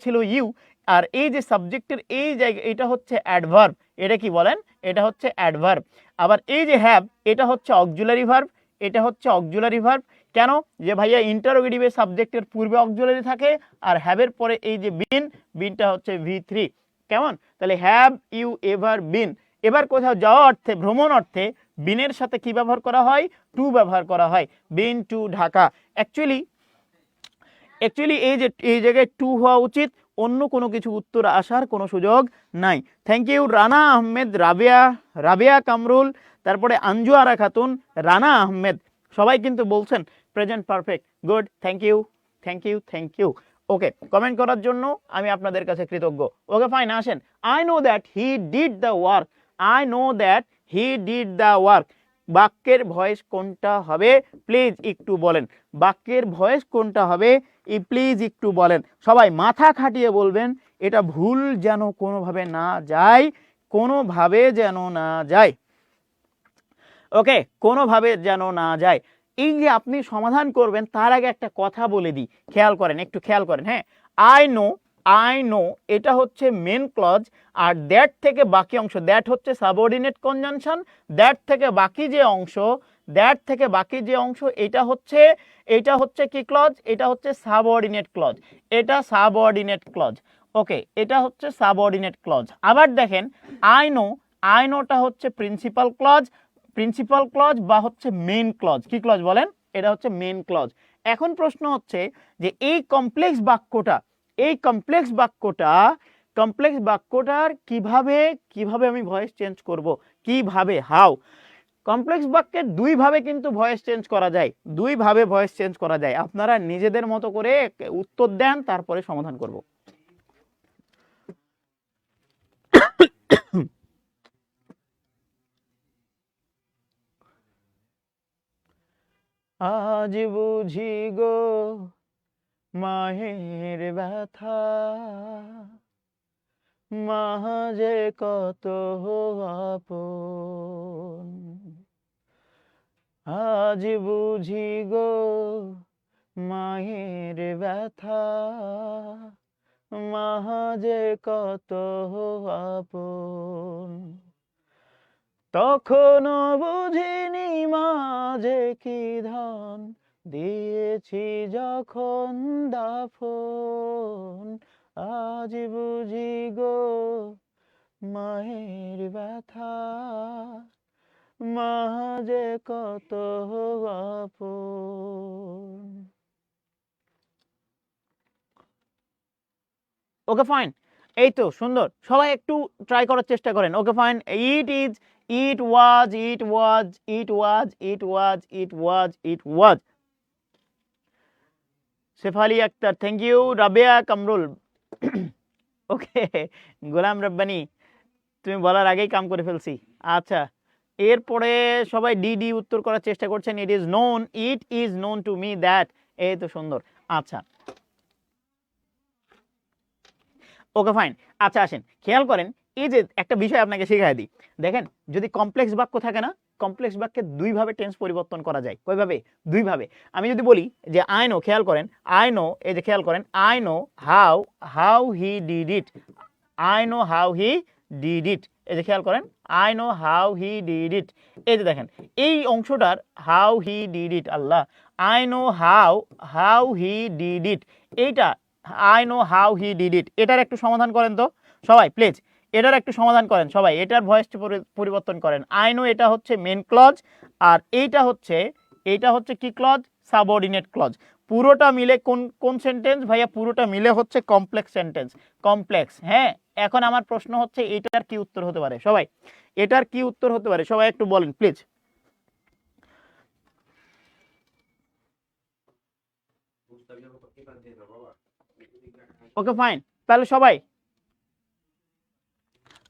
ছিল ইউ, আর এই যে সাবজেক্টের এই জায়গা এটা হচ্ছে অ্যাডভার্ব, এটা কি বলেন, এটা হচ্ছে অ্যাডভার্ব। আবার এই যে হ্যাভ এটা হচ্ছে অক্সিলারি ভার্ব, এটা হচ্ছে অক্সিলারি ভার্ব। কেন, যে ভাইয়া ইন্টারোগেটিভের সাবজেক্টের পূর্বে অক্সিলারি থাকে আর হ্যাভের পরে এই যে বিন, বিনটা হচ্ছে V3। কেমন, তাহলে হ্যাভ ইউ এভার বিন, এবার কোথাও যাওয়া অর্থে, ভ্রমণ অর্থে বিনের সাথে কি ব্যবহার করা হয়, টু ব্যবহার করা হয়, বিন টু ঢাকা। অ্যাকচুয়ালি এই যে এই জায়গায় টু হওয়া উচিত, অন্য কোনো কিছু উত্তর আসার কোনো সুযোগ নাই। থ্যাংক ইউ রানা আহমেদ, রাবিয়া কামরুল, তারপরে আঞ্জু আরা খাতুন, রানা আহমেদ, সবাই কিন্তু বলছেন present perfect, good, thank you thank you thank you. Okay, comment করার জন্য আমি আপনাদের কাছে কৃতজ্ঞ। ওকে ফাইন, আসেন। I know that he did the work, I know that he did the work, বাক্যের ভয়েস কোনটা হবে প্লিজ একটু বলেন, বাক্যের ভয়েস কোনটা হবে প্লিজ একটু বলেন। সবাই মাথা খাটিয়ে বলবেন, এটা ভুল যেন কোনোভাবে না যায়, কোনোভাবে যেন না যায়। ওকে, কোনোভাবে যেন না যায়। এই যে আপনি সমাধান করবেন তার আগে একটা কথা বলে দিই, খেয়াল করেন, একটু খেয়াল করেন। হ্যাঁ, আই নো এটা হচ্ছে মেন ক্লজ, আর দ্যাট থেকে বাকি অংশ, দ্যাট হচ্ছে সাবঅর্ডিনেট কনজাংশন, দ্যাট থেকে বাকি যে অংশ, এটা হচ্ছে কি ক্লজ, এটা হচ্ছে সাবঅর্ডিনেট ক্লজ, এটা সাবঅর্ডিনেট ক্লজ। ওকে, এটা হচ্ছে সাবঅর্ডিনেট ক্লজ। আবার দেখেন, আই নোটা হচ্ছে প্রিন্সিপাল ক্লজ বা হচ্ছে মেইন ক্লজ। কি ক্লজ বলেন, এটা হচ্ছে মেইন ক্লজ। এখন প্রশ্ন হচ্ছে যে এই কমপ্লেক্স বাক্যটার কিভাবে আমি ভয়েস চেঞ্জ করব, কিভাবে, হাউ। কমপ্লেক্স বাক্যের দুই ভাবে কিন্তু ভয়েস চেঞ্জ করা যায়, আপনারা নিজেদের মতো করে উত্তর দেন, তারপরে সমাধান করব। আজ বুঝি গো মায়ের ব্যথা, মা যে কত আপন, আজ বুঝি গো মায়ের ব্যথা, মা যে কত আপন, তখনও বুঝিনি মা যে কি ধন, দিয়েছি যখন দাফন, আজ বুঝি গো মায়ের ব্যথা, মা যে কত আপন। ওকে ফাইন, এই তো সুন্দর, সবাই একটু ট্রাই করার চেষ্টা করেন। Okay fine, it was. Shefali Akter, thank you. Rabeya Kamrul, okay. Golam Rabbani, তুমি বলার আগেই কাম করে ফেলছি। আচ্ছা, এরপরে সবাই ডি উত্তর করার চেষ্টা করছেন। ইট is known to me that, এই তো সুন্দর। আচ্ছা, ওকে ফাইন। আচ্ছা, আসেন খেয়াল করেন, এই যে একটা বিষয় আপনাকে শেখায় দিই, দেখেন, যদি কমপ্লেক্স বাক্য থাকে না, কমপ্লেক্স বাক্যে দুইভাবে টেন্স পরিবর্তন করা যায়। কয়ভাবে? দুইভাবে। আমি যদি বলি যে আই নো, খেয়াল করেন, আই নো, এই যে খেয়াল করেন, I know how he did it, I know how he did it, এই যে খেয়াল করেন, I know how he did it. এই যে দেখেন, এই অংশটার how he did it, Allah, I know how he did it, এইটা I know how he did it, এটার একটু সমাধান করেন তো সবাই প্লিজ, এটার একটু সমাধান করেন সবাই, এটার ভয়েসটা পরিবর্তন করেন। আই নো এটা হচ্ছে মেন ক্লজ, আর এইটা হচ্ছে কি ক্লজ, সাবঅর্ডিনেট ক্লজ। পুরোটা মিলে কোন সেন্টেন্স ভাইয়া, পুরোটা মিলে হচ্ছে কমপ্লেক্স সেন্টেন্স, কমপ্লেক্স। হ্যাঁ, এখন আমার প্রশ্ন হচ্ছে এটার কি উত্তর হতে পারে, সবাই এটার কি উত্তর হতে পারে, সবাই একটু বলেন প্লিজ। ওকে ফাইন, তাহলে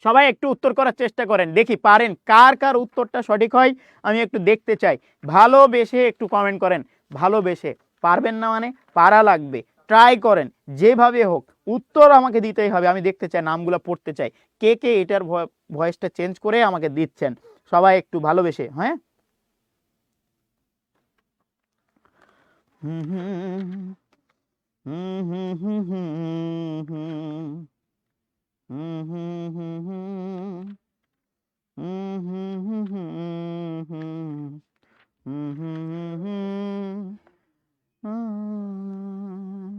সবাই একটু উত্তর করার চেষ্টা করেন, দেখি পারেন, কার উত্তরটা সঠিক হয় আমি একটু দেখতে চাই। ভালোবেসে একটু কমেন্ট করেন, ভালোবেসে। পারবেন না মানে পারা লাগবে, ট্রাই করেন, যেভাবে হোক উত্তর আমাকে দিতেই হবে, আমি দেখতে চাই, নামগুলো পড়তে চাই, কে এটার ভয়েসটা চেঞ্জ করে আমাকে দিচ্ছেন, সবাই একটু ভালোবেসে। হ্যাঁ, হুম হুম হুম হুম হুম হুম হুম। হুম হুম হুম হুম হুম হুম হুম হুম হুম হুম হুম হুম।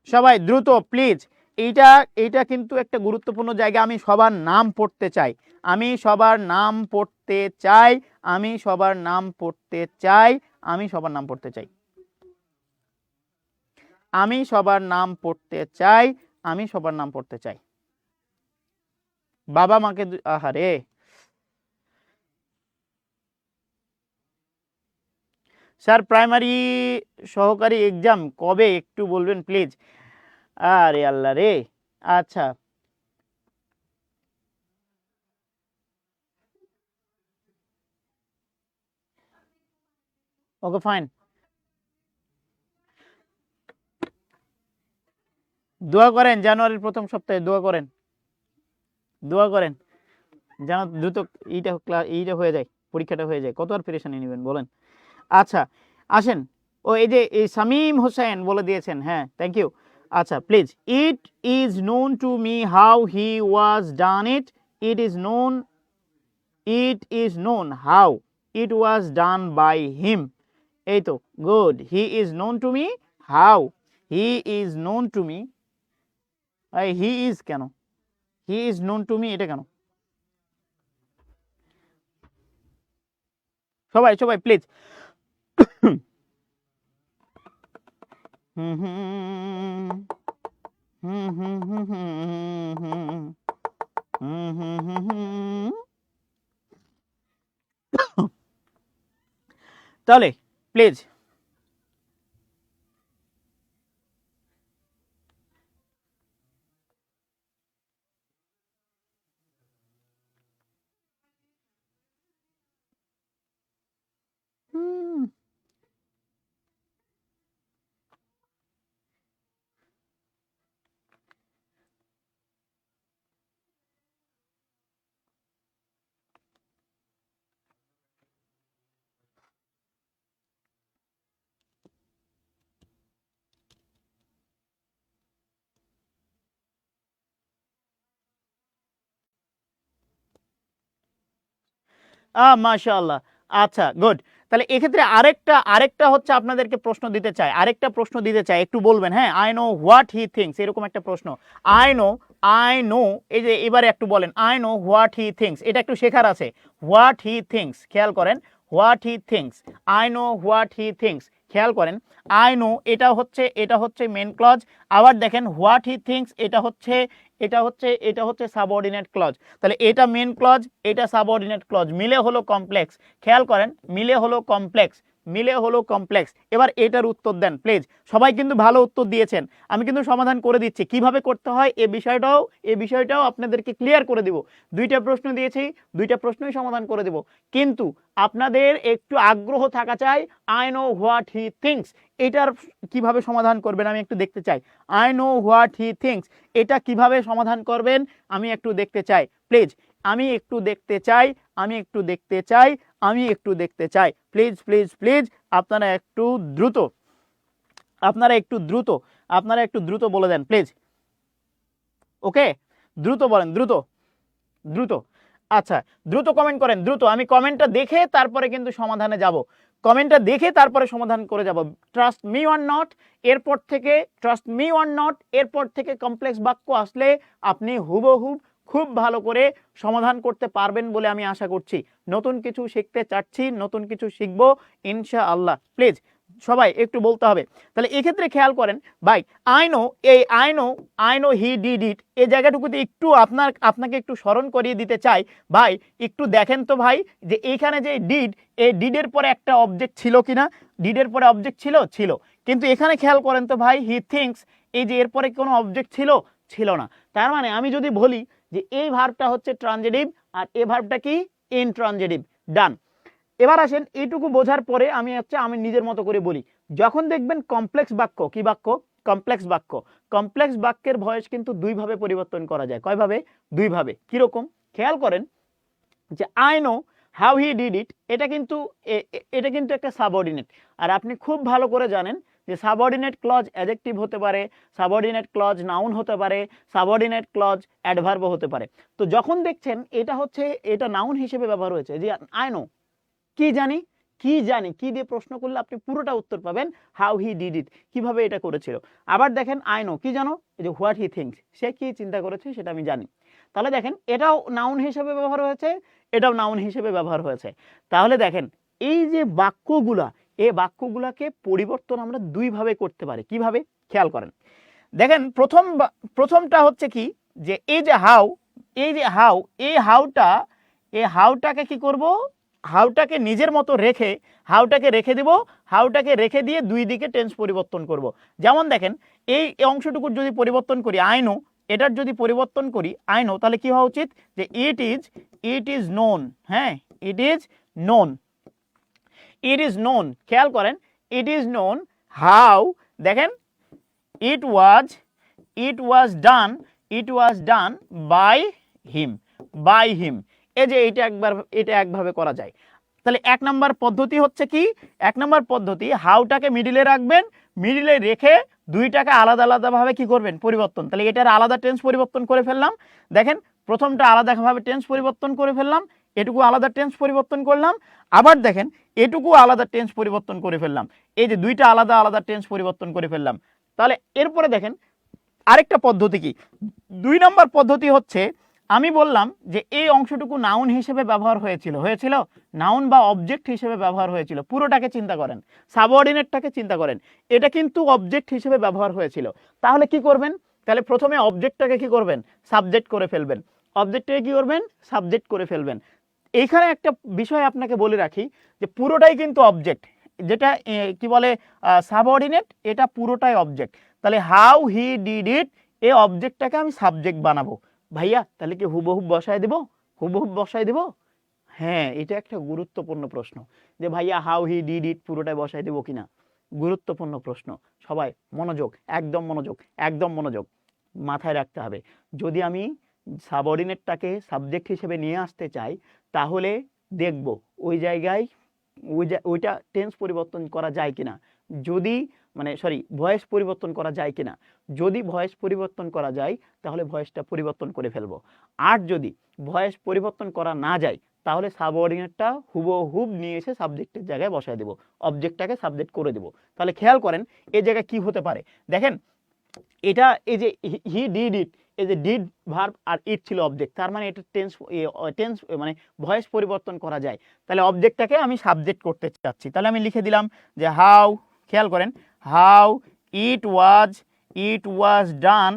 সবাই দ্রুত প্লিজ, এইটা এইটা কিন্তু একটা গুরুত্বপূর্ণ জায়গা। আমি সবার নাম পড়তে চাই, আমি সবার নাম পড়তে চাই, আমি সবার নাম পড়তে চাই, আমি সবার নাম পড়তে চাই, আমি সবার নাম পড়তে চাই, আমি সবার নাম পড়তে চাই। বাবা মাকে আহারে, স্যার প্রাইমারি সহকারী এক্সাম কবে একটু বলবেন প্লিজ? আরে আল্লাহ রে। আচ্ছা, ওকে ফাইন। দোয়া করেন জানুয়ারির প্রথম সপ্তাহে, দোয়া করেন, দোয়া করেন যেন দ্রুত এইটা হয়ে যায়, পরীক্ষাটা হয়ে যায়। কত আর পেরেশানি নেবেন বলেন? আচ্ছা আসেন, ও এই যে এই শামীম হোসেন বলে দিয়েছেন, হ্যাঁ থ্যাংক ইউ। আচ্ছা please, it is known to me how he was done it, it is known, it is known how it was done by him. এই তো good, he is known to me how, he is known to me, he is কেন, he is known to me এটা কেন? সবাই সবাই please. হুম হুম হুম হুম হুম হুম হুম হুম হুম হুম। তাহলে please, মাশাআল্লাহ। আচ্ছা গুড। তাহলে এক্ষেত্রে আরেকটা আরেকটা হচ্ছে আপনাদেরকে প্রশ্ন দিতে চাই, আরেকটা প্রশ্ন দিতে চাই, একটু বলবেন হ্যাঁ? I know what he things, এরকম একটা প্রশ্ন। আই নো, আই নো, এই যে এবারে একটু বলেন I know what he things, এটা একটু শেখার আছে। হোয়াট হি থিংস, খেয়াল করেন, what he things, I know what he things, খেয়াল করেন। আই নো এটা হচ্ছে মেন ক্লজ। আবার দেখেন হোয়াট হি থিংস এটা হচ্ছে সাবঅর্ডিনেট ক্লজ। তাহলে এটা মেন ক্লজ, এটা সাবঅর্ডিনেট ক্লজ, মিলে হলো কমপ্লেক্স। খেয়াল করেন, মিলে হলো কমপ্লেক্স, মিলে হলো কমপ্লেক্স। এবার এটার উত্তর দেন প্লিজ। সবাই কিন্তু ভালো উত্তর দিয়েছেন, আমি কিন্তু সমাধান করে দিচ্ছি কিভাবে করতে হয়, এই বিষয়টাও আপনাদেরকে ক্লিয়ার করে দিব। দুইটা প্রশ্ন দিয়েছি, দুইটা প্রশ্নই সমাধান করে দেব, কিন্তু আপনাদের একটু আগ্রহ থাকা চাই। I know what he things, এটার কিভাবে সমাধান করবেন আমি একটু দেখতে চাই। I know what he things, এটা কিভাবে সমাধান করবেন আমি একটু দেখতে চাই প্লিজ, আমি একটু দেখতে চাই, আমি একটু দেখতে চাই, আমি একটু দেখতে চাই, প্লিজ প্লিজ প্লিজ। আপনারা একটু দ্রুত, আপনারা একটু দ্রুত, আপনারা একটু দ্রুত বলে দেন প্লিজ। ওকে, দ্রুত বলেন, দ্রুত দ্রুত। আচ্ছা দ্রুত কমেন্ট করেন, দ্রুত, আমি কমেন্টটা দেখে তারপরে কিন্তু সমাধানে যাব, কমেন্টটা দেখে তারপরে সমাধান করে যাব। ট্রাস্ট মি অর নট, এরপর থেকে ট্রাস্ট মি অর নট, এরপর থেকে কমপ্লেক্স বাক্য আসলে আপনি হুবহুব খুব ভালো করে সমাধান করতে পারবেন বলে আমি আশা করছি। নতুন কিছু শিখতে চাচ্ছি, নতুন কিছু শিখবো ইনশাআল্লাহ। প্লিজ সবাই একটু বলতে হবে। তাহলে এক্ষেত্রে খেয়াল করেন ভাই, আই নো, এই I know he did it, এই জায়গাটুকুতে একটু আপনাকে একটু স্মরণ করিয়ে দিতে চাই। ভাই একটু দেখেন তো ভাই, যে এইখানে যে ডিড, এই ডিডের পরে একটা অবজেক্ট ছিল কিনা? ডিডের পরে অবজেক্ট ছিল, ছিল। কিন্তু এখানে খেয়াল করেন তো ভাই, হি থিংকস, এই যে এরপরে কোনো অবজেক্ট ছিল, ছিল না। তার মানে আমি যদি বলি যে এই ভার্বটা হচ্ছে ট্রানজিটিভ আর এই ভার্বটা কি ইনট্রানজিটিভ, ডান। এবার আসেন, এইটুকু বোঝার পরে আমি নিজের মতো করে বলি। যখন দেখবেন কমপ্লেক্স বাক্য, কি বাক্য? কমপ্লেক্স বাক্য। কমপ্লেক্স বাক্যের ভয়েস কিন্তু দুইভাবে পরিবর্তন করা যায়। কয়ভাবে? দুইভাবে। কিরকম? খেয়াল করেন, যে I know how he did ইট, এটা কিন্তু একটা সাবঅর্ডিনেট। আর আপনি খুব ভালো করে জানেন যে সাবঅর্ডিনেট ক্লজ অ্যাডজেক্টিভ হতে পারে, সাবঅর্ডিনেট ক্লজ নাউন হতে পারে, সাবঅর্ডিনেট ক্লজ অ্যাডভার্বও হতে পারে। তো যখন দেখছেন এটা হচ্ছে এটা নাউন হিসেবে ব্যবহার হয়েছে, যে আই নো, কি জানি, কি জানি, কি দিয়ে প্রশ্ন করলে আপনি পুরোটা উত্তর পাবেন, হাউ হি ডিড ইট, কিভাবে এটা করেছিল। আবার দেখেন আই নো, কি জানো, এই যে হোয়াট হি থিংস, সে কি চিন্তা করেছে সেটা আমি জানি। তাহলে দেখেন এটাও নাউন হিসেবে ব্যবহার হয়েছে, এটাও নাউন হিসেবে ব্যবহার হয়েছে। তাহলে দেখেন এই যে বাক্যগুলা, এই বাক্যগুলাকে পরিবর্তন আমরা দুইভাবে করতে পারি। কিভাবে, খেয়াল করেন। দেখেন প্রথমটা হচ্ছে কি, যে এই যে হাউ, এই যে হাউ, এই হাউটাকে কি করব, হাউটাকে নিজের মতো রেখে, হাউটাকে রেখে দিব, হাউটাকে রেখে দিয়ে দুই দিকে টেন্স পরিবর্তন করব। যেমন দেখেন এই অংশটুকুর যদি পরিবর্তন করি আই নো, এটার যদি পরিবর্তন করি আই নো, তাহলে কি হওয়া উচিত, যে ইট ইজ নোন। হ্যাঁ, it is known, it is known. খেয়াল করেন, ইট ইজ নোন হাউ, দেখেন it was done by him। এই যে এটা একভাবে করা যায়। তাহলে এক নাম্বার পদ্ধতি হচ্ছে কি, এক নাম্বার পদ্ধতি হাউটাকে মিডিলে রাখবেন, মিডিলে রেখে দুইটাকে আলাদা আলাদাভাবে কি করবেন, পরিবর্তন। তাহলে এটার আলাদা টেন্স পরিবর্তন করে ফেললাম। দেখেন প্রথমটা আলাদাভাবে টেন্স পরিবর্তন করে ফেললাম, এটুকু আলাদা টেন্স পরিবর্তন করলাম, আবার দেখেন এটুকু আলাদা টেন্স পরিবর্তন করে ফেললাম। এই যে দুইটা আলাদা টেন্স পরিবর্তন করে ফেললাম। তাহলে এরপরে দেখেন আরেকটা পদ্ধতি কি, 2 নম্বর পদ্ধতি হচ্ছে, আমি বললাম যে এই অংশটুকু নাউন হিসেবে ব্যবহার হয়েছিল, নাউন বা অবজেক্ট হিসেবে ব্যবহার হয়েছিল। পুরোটাকে চিন্তা করেন, সাবঅর্ডিনেটটাকে চিন্তা করেন, এটা কিন্তু অবজেক্ট হিসেবে ব্যবহার হয়েছিল। তাহলে কি করবেন, তাহলে প্রথমে অবজেক্টটাকে কি করবেন, সাবজেক্ট করে ফেলবেন। অবজেক্টটাকে কি করবেন, সাবজেক্ট করে ফেলবেন। এইখানে একটা বিষয় আপনাকে বলে রাখি, যে পুরোটাই কিন্তু অবজেক্ট, যেটা কি বলে সাবঅর্ডিনেট, এটা পুরোটাই অবজেক্ট। তাহলে হাউ হি ডিড ইট, এই অবজেক্টটাকে আমি সাবজেক্ট বানাবো। ভাইয়া তাহলে কি হুবহুব বসায় দেব, হুবহুব বসায় দেব? হ্যাঁ, এটা একটা গুরুত্বপূর্ণ প্রশ্ন, যে ভাইয়া হাউ হি ডিড ইট পুরোটাই বসায় দেব কিনা। গুরুত্বপূর্ণ প্রশ্ন, সবাই মনোযোগ, একদম মনোযোগ, একদম মনোযোগ, মাথায় রাখতে হবে। যদি আমি সাবঅর্ডিনেটটাকে সাবজেক্ট হিসেবে নিয়ে আসতে চাই, তাহলে দেখব ওই জায়গায় ওইটা টেন্স পরিবর্তন করা যায় কিনা, যদি ভয়েস পরিবর্তন করা যায় কিনা। যদি ভয়েস পরিবর্তন করা যায় তাহলে ভয়েসটা পরিবর্তন করে ফেলবো, আর যদি ভয়েস পরিবর্তন করা না যায় তাহলে সাবঅর্ডিনেটটা হুবহুব নিয়ে এসে সাবজেক্টের জায়গায় বসায় দেব, অবজেক্টটাকে সাবজেক্ট করে দেব। তাহলে খেয়াল করেন এই জায়গায় কি হতে পারে। দেখেন এটা এই যে হি ডিড ইট, এই যে ডিড ভার্ব আর ইট ছিল অবজেক্ট, তার মানে এটা টেন্স মানে ভয়েস পরিবর্তন করা যায়। তাহলে অবজেক্টটাকে আমি সাবজেক্ট করতে চাচ্ছি, তাহলে আমি লিখে দিলাম যে হাউ, খেয়াল করেন, how it was done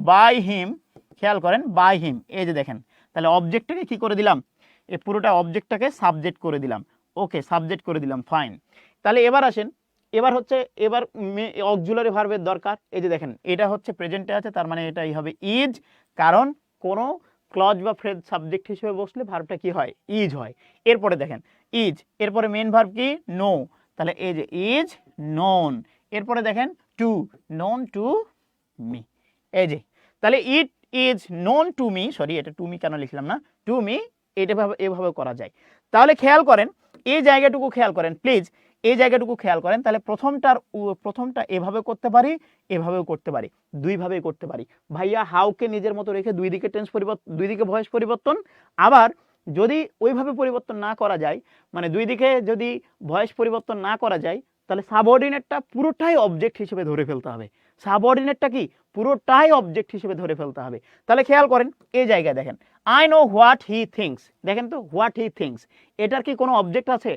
by হিম, খেয়াল করেন বাই হিম। এই যে দেখেন, তাহলে অবজেক্টটাকে কি করে দিলাম, এই পুরোটা অবজেক্টটাকে সাবজেক্ট করে দিলাম। ওকে, সাবজেক্ট করে দিলাম, ফাইন। তাহলে এবার আসেন, এবার অক্সিলারি ভার্বের দরকার। এই যে দেখেন এটা হচ্ছে প্রেজেন্টে আছে, তার মানে এটাই হবে ইজ, কারণ কোনো ক্লজ বা ফ্রেজ সাবজেক্ট হিসেবে বসলে ভার্বটা কি হয়, ইজ হয়। এরপরে দেখেন ইজ, এরপরে মেন ভার্ব কি, নো, তাহলে এই যে ইজ নোন। এরপরে দেখেন টু, নোন টু মি। এই যে তাহলে ইট is known to me, sorry এটা টু মি কেন লিখলাম না, টু মি, এটা এভাবে করা যায়। তাহলে খেয়াল করেন এই জায়গাটুকু খেয়াল করেন প্লিজ, এই জায়গাটুকু খেয়াল করেন। তাহলে প্রথমটা এভাবে করতে পারি, এভাবেও করতে পারি, দুইভাবেই করতে পারি। ভাইয়া হাউকে নিজের মতো রেখে দুই দিকে টেন্স পরিবর্তন, দুই দিকে ভয়েস পরিবর্তন। আবার যদি ওইভাবে পরিবর্তন না করা যায়, মানে দুই দিকে যদি ভয়েস পরিবর্তন না করা যায়, তাহলে সাবঅর্ডিনেটটা পুরোটাই অবজেক্ট হিসেবে ধরে ফেলতে হবে। সাবঅর্ডিনেটটা কি, পুরোটাই অবজেক্ট হিসেবে ধরে ফেলতে হবে। তাহলে খেয়াল করেন এই জায়গায় দেখেন, I know what he things, দেখেন তো হোয়াট হি থিংস, এটার কি কোনো অবজেক্ট আছে,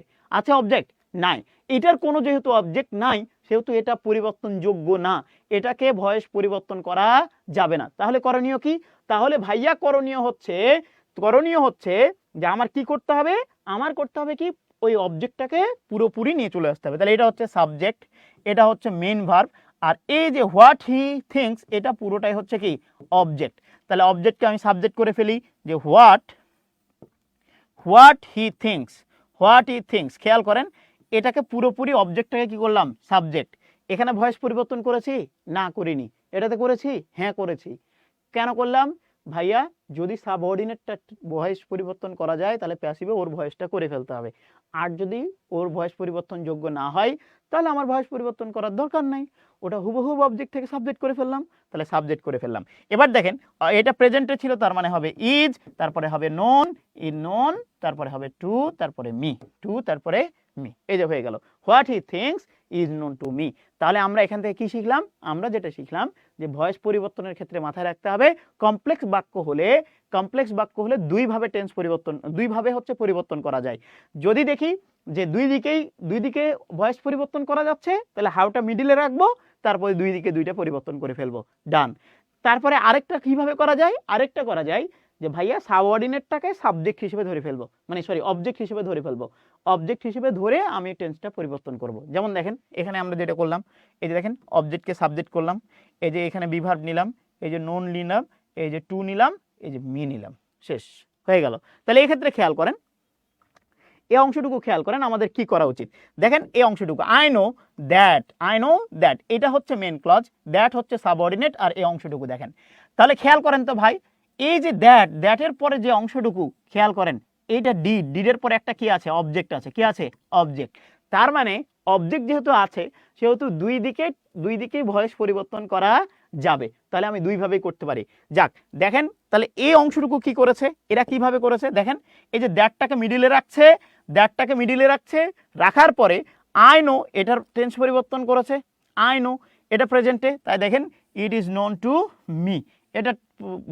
অবজেক্ট নাই। এটার কোনো যেহেতু অবজেক্ট নাই, সেহেতু এটা পরিবর্তনযোগ্য না, এটাকে ভয়েস পরিবর্তন করা যাবে না। তাহলে করণীয় কি, তাহলে ভাইয়া করণীয় হচ্ছে যে আমার কি করতে হবে, আমার করতে হবে কি, ওই অবজেক্টটাকে পুরোপুরি নিয়ে চলে আসতে হবে। তাহলে এটা হচ্ছে সাবজেক্ট, এটা হচ্ছে মেন ভার্ব, আর এই যে হোয়াট হি থিংস এটা পুরোটাই হচ্ছে কি, অবজেক্ট। তাহলে অবজেক্টকে আমি সাবজেক্ট করে ফেলি, যে হোয়াট হি থিংস। খেয়াল করেন এটাকে পুরোপুরি অবজেক্টটাকে কি করলাম, সাবজেক্ট। এখানে ভয়েস পরিবর্তন করেছি না, করিনি। এটাতে করেছি, হ্যাঁ করেছি। কেন করলাম, ভাইয়া যদি সাবঅর্ডিনেটটা ভয়েস পরিবর্তন করা যায় তাহলে প্যাসিভে ওর ভয়েসটা করে ফেলতে হবে, আর যদি ওর ভয়েস পরিবর্তন যোগ্য না হয় তাহলে আমার ভয়েস পরিবর্তন করার দরকার নাই, ওটা হুবহু অবজেক্ট থেকে সাবজেক্ট করে ফেললাম, তাহলে সাবজেক্ট করে ফেললাম। এবার দেখেন এটা প্রেজেন্টে ছিল, তার মানে হবে ইজ, তারপরে হবে নোন, ই নোন, তারপরে হবে টু, তারপরে মি, টু তারপরে মি, এই যে হয়ে গেল what he things is known to me. তাহলে আমরা এখান থেকে কি শিখলাম? আমরা যেটা শিখলাম যে ভয়েস পরিবর্তনের ক্ষেত্রে মাথায় রাখতে হবে কমপ্লেক্স বাক্য হলে দুইভাবে টেন্স পরিবর্তন, দুইভাবে হচ্ছে পরিবর্তন করা যায়। যদি দেখি যে দুই দিকে ভয়েস পরিবর্তন করা যাচ্ছে তাহলে হাউটা মিডিলে রাখবো, তারপরে দুই দিকে দুইটা পরিবর্তন করে ফেলবো, ডান। তারপরে আরেকটা কিভাবে করা যায়? আরেকটা করা যায় যে ভাইয়া সাবঅর্ডিনেটটাকে সাবজেক্ট হিসেবে ধরে ফেলবো, মানে সরি অবজেক্ট হিসেবে ধরে ফেলবো, অবজেক্ট হিসেবে ধরে আমি টেন্সটা পরিবর্তন করব। যেমন দেখেন এখানে আমরা যেটা করলাম, এই যে দেখেন অবজেক্টকে সাবজেক্ট করলাম, এই যে এখানে বিভার্ব নিলাম, এই যে নোন নিলাম, এই যে টু নিলাম, এই যে মি নিলাম, শেষ হয়ে গেল। তাহলে এই ক্ষেত্রে খেয়াল করেন, এই অংশটুকু খেয়াল করেন আমাদের কি করা উচিত। দেখেন এই অংশটুকু আই নো দ্যাট, এটা হচ্ছে মেন ক্লজ, দ্যাট হচ্ছে সাবঅর্ডিনেট, আর এই অংশটুকু দেখেন। তাহলে খেয়াল করেন তো ভাই, এই যে দ্যাটের পরে যে অংশটুকু খেয়াল করেন, এইটা ডিডের পরে একটা কি আছে? অবজেক্ট আছে, কি আছে? অবজেক্ট। তার মানে অবজেক্ট যেহেতু আছে সেহেতু দুই দিকেই ভয়েস পরিবর্তন করা যাবে, তাহলে আমি দুইভাবেই করতে পারি। যাক দেখেন তাহলে এই অংশটুকু কি করেছে, এরা কিভাবে করেছে দেখেন, এই যে দ্যাটটাকে মিডিলে রাখছে, রাখার পরে আই নো এটার টেন্স পরিবর্তন করেছে, আই নো এটা প্রেজেন্টে, তাই দেখেন ইট ইজ নোন টু মি, এটা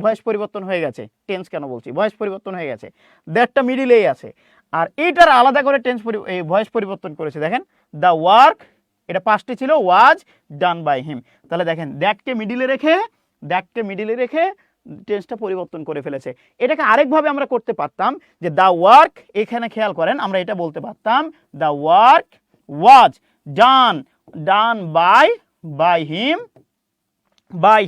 ভয়েস পরিবর্তন হয়ে গেছে, টেন্স কেন বলছি, ভয়েস পরিবর্তন হয়ে গেছে, দ্যাটটা মিডিলেই আছে। আর এইটার আলাদা করে ভয়েস পরিবর্তন করেছে, দেখেন দ্য ওয়ার্ক, এটা পাস্টে ছিল ওয়াজ ডান বাই হিম, তাহলে দেখেন দ্যাটকে মিডিলে রেখে টেন্সটা পরিবর্তন করে ফেলেছে। এটাকে আরেকভাবে আমরা করতে পারতাম যে দ্য ওয়ার্ক, এখানে খেয়াল করেন আমরা এটা বলতে পারতাম the work was done by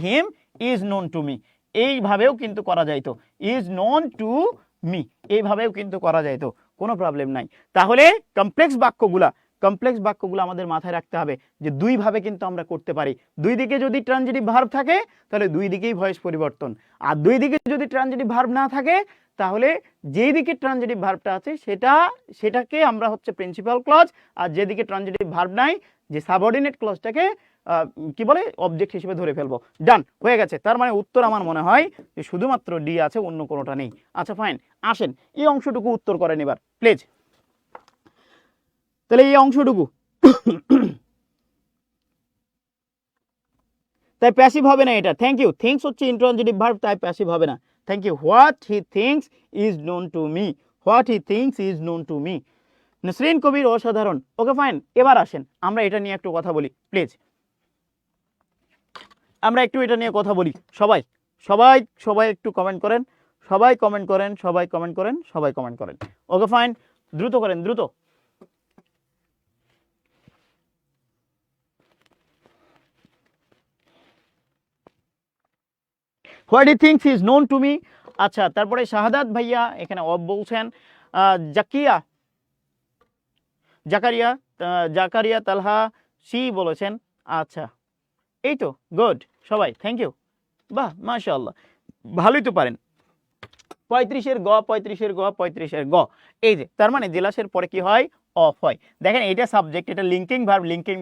him is known to me, এইভাবেও কিন্তু করা যাইতো, ইজ নোন টু মি, এইভাবেও কিন্তু করা যাইতো, কোনো প্রবলেম নাই। তাহলে কমপ্লেক্স বাক্যগুলো আমাদের মাথায় রাখতে হবে যে দুইভাবে কিন্তু আমরা করতে পারি। দুই দিকে যদি ট্রানজিটিভ ভার্ব থাকে তাহলে দুই দিকেই ভয়েস পরিবর্তন, আর দুই দিকে যদি ট্রানজিটিভ ভার্ব না থাকে তাহলে যেই দিকে ট্রানজিটিভ ভার্বটা আছে সেটাকে আমরা হচ্ছে প্রিন্সিপাল ক্লজ, আর যেদিকে ট্রানজিটিভ ভার্ব নাই, যে সাবঅর্ডিনেট ক্লজটাকে কি বলে অবজেক্ট হিসেবে ধরে ফেলবো, ডান হয়ে গেছে। তার মানে উত্তর আমার মনে হয় যে শুধুমাত্র ডি আছে, অন্য কোনোটা নেই। আচ্ছা ফাইন, আসেন এই অংশটুকু উত্তর করেন এবার প্লিজ। তাহলে এই অংশটুকু তাই প্যাসিভ হবে না এটা, থ্যাংক ইউ। থিংস হচ্ছে ইন্ট্রানজিটিভ ভার্ব, তাই প্যাসিভ হবে না, thank you. What he things is known to me, Nasrin Kabir অসাধারণ। ওকে ফাইন, এবার আসেন আমরা এটা নিয়ে একটু কথা বলি প্লিজ, আমরা একটু এটা নিয়ে কথা বলি। সবাই একটু কমেন্ট করেন, সবাই কমেন্ট করেন। ওকে ফাইন, দ্রুত করেন, দ্রুত। What he things is known to me. আচ্ছা, তারপরে শাহাদাত ভাইয়া এখানে অফ বলছেন, জাকারিয়া তালহা সি বলেছেন। আচ্ছা এই তো গুড, সবাই থ্যাংক ইউ, বাহ মাশাআল্লাহ, ভালোই তো পারেন। 35-এর গ, এই যে তার মানে জেলাসের পরে কি হয়? অফ হয়। দেখেন এটা সাবজেক্ট, এটা লিঙ্কিং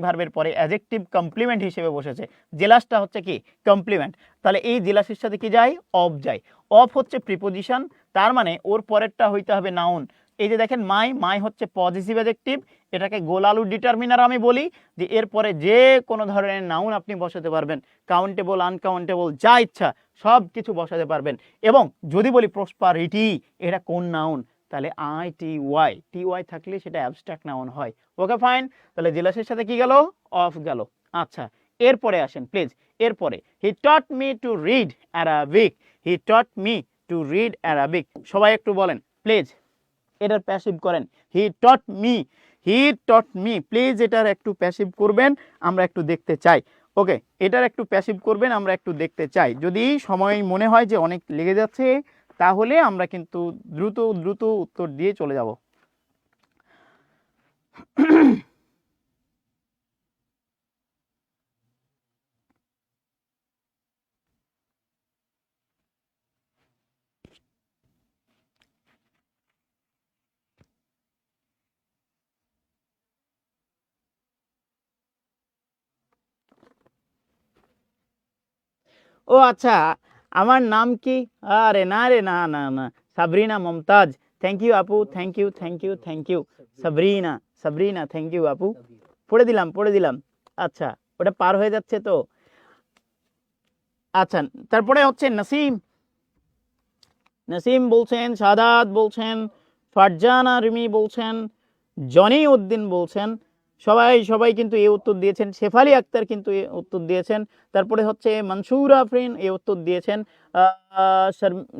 ভার্বের পরে অ্যাডজেক্টিভ কমপ্লিমেন্ট হিসেবে বসেছে, জেলাসটা হচ্ছে কি কমপ্লিমেন্ট, তাহলে এই জেলাসের সাথে কি যায়? অফ যায়। অফ হচ্ছে প্রিপোজিশন, তার মানে ওর পরেরটা হইতে হবে নাউন। এই যে দেখেন মাই হচ্ছে পজিটিভ অ্যাডজেক্টিভ, এটাকে গোলালু ডিটারমিনার আমি বলি, যে এরপরে যে কোনো ধরনের নাউন আপনি বসাতে পারবেন, কাউন্টেবল আনকাউন্টেবল যা ইচ্ছা সব কিছু বসাতে পারবেন। এবং যদি বলি প্রসপারিটি, এটা কোন নাউন? তাহলে টি ওয়াই থাকলে সেটা অ্যাবস্ট্রাক্ট নাউন হয়। ওকে ফাইন, তাহলে জেলাসের সাথে কি গেল? অফ গেল। আচ্ছা এরপরে আসেন প্লিজ, এরপরে he taught me to read Arabic, সবাই একটু বলেন প্লিজ, এটার প্যাসিভ করেন। হি টট মি প্লিজ, এটার একটু প্যাসিভ করবেন, আমরা একটু দেখতে চাই। ওকে, এটার একটু প্যাসিভ করবেন, আমরা একটু দেখতে চাই। যদি সময় মনে হয় যে অনেক লেগে যাচ্ছে তাহলে আমরা কিন্তু দ্রুত উত্তর দিয়ে চলে যাব। ও আচ্ছা, আমার নাম কি? আরে না রে, না না না, সাবরিনা মমতাজ। থ্যাংক ইউ আপু, thank you, thank you, thank you. Sabrina, Sabrina, thank you আপু। পড়ে দিলাম, পড়ে দিলাম। আচ্ছা, ওটা পার হয়ে যাচ্ছে তো। আচ্ছা, তারপরে হচ্ছে নাসিম। নাসিম বলছেন, সাদাত বলছেন, ফারজানা রিমি বলছেন, জনি উদ্দিন বলছেন। সবাই সবাই কিন্তু এই উত্তর দিয়েছেন। শেফালি আক্তার কিন্তু এই উত্তর দিয়েছেন। তারপরে হচ্ছে মনসুর আফরিন এই উত্তর দিয়েছেন।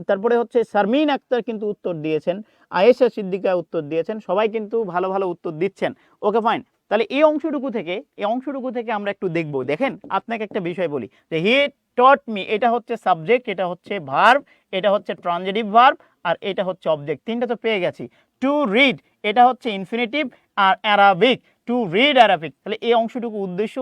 তারপরে হচ্ছে শারমিন আক্তার কিন্তু উত্তর দিয়েছেন। আয়েশা সিদ্দিকা উত্তর দিয়েছেন। সবাই কিন্তু ভালো ভালো উত্তর দিচ্ছেন। Okay fine. তাহলে এই অংশটুকু থেকে আমরা একটু দেখব। দেখেন, আপনাকে একটা বিষয় বলি যে হি টট মি, এটা হচ্ছে সাবজেক্ট, এটা হচ্ছে ভার্ব, এটা হচ্ছে ট্রানজিটিভ ভার্ব, আর এটা হচ্ছে অবজেক্ট। তিনটা তো পেয়ে গেছি। টু রিড, এটা হচ্ছে ইনফিনিটিভ, আর অ্যারাবিক, টু রিড অ্যারাবিক। তাহলে এই অংশটুকু উদ্দেশ্য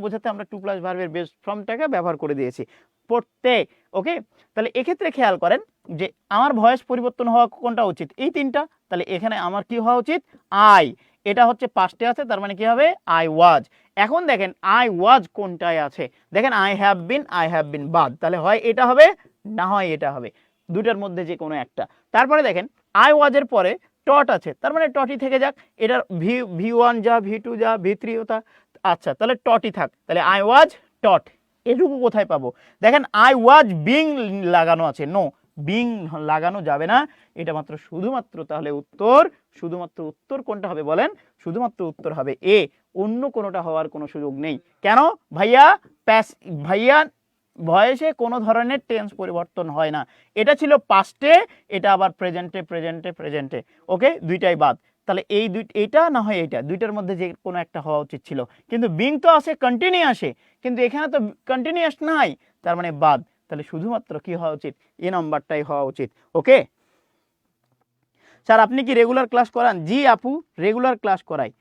বোঝাতে আমরা টু প্লাস ভার্বের বেস ফর্মটাকে ব্যবহার করে দিয়েছি, পড়তে। ওকে, তাহলে এক্ষেত্রে খেয়াল করেন যে আমার ভয়েস পরিবর্তন হওয়া কোনটা উচিত? এই তিনটা। তাহলে এখানে আমার কি হওয়া উচিত? আই। এটা হচ্ছে পাস্টে আছে, তার মানে কি হবে? I was. এখন দেখেন আই ওয়াজ কোনটায় আছে। দেখেন আই হ্যাভ বিন বাদ, তাহলে হয় এটা হবে, না হয় এটা হবে, দুটার মধ্যে যে কোনো একটা। তারপরে দেখেন আই ওয়াজের পরে টট আছে, তার মানে টটই থেকে যাক। এটার ভি ওয়ান যা, ভি টু যা, ভি থ্রি তা। আচ্ছা, তাহলে টটই থাক। তাহলে আই ওয়াজ টট। এটুকু কোথায় পাবো? দেখেন আই ওয়াজ বিং লাগানো আছে, নো, বিং লাগানো যাবে না। এটা মাত্র শুধুমাত্র তাহলে শুধুমাত্র উত্তর কোনটা হবে বলেন? শুধুমাত্র উত্তর হবে এ, অন্য কোনোটা হওয়ার কোনো সুযোগ নেই। কেন ভাইয়া? ভাইয়া ভয়েসে কোনো ধরনের টেন্স পরিবর্তন হয় না। এটা ছিল পাস্টে, এটা আবার প্রেজেন্টে। ওকে, দুইটাই বাদ। তাহলে এইটা না হয় এইটা, দুইটার মধ্যে যে কোনো একটা হওয়া উচিত ছিল। কিন্তু বিং তো আসে কন্টিনিউয়াসে, কিন্তু এখানে তো কন্টিনিউয়াস নাই, তার মানে বাদ। তাহলে শুধুমাত্র কি হওয়া উচিত? এ নাম্বারটাই হওয়া উচিত। ওকে স্যার, আপনি কি রেগুলার ক্লাস করান? জি আপু, রেগুলার ক্লাস করাই।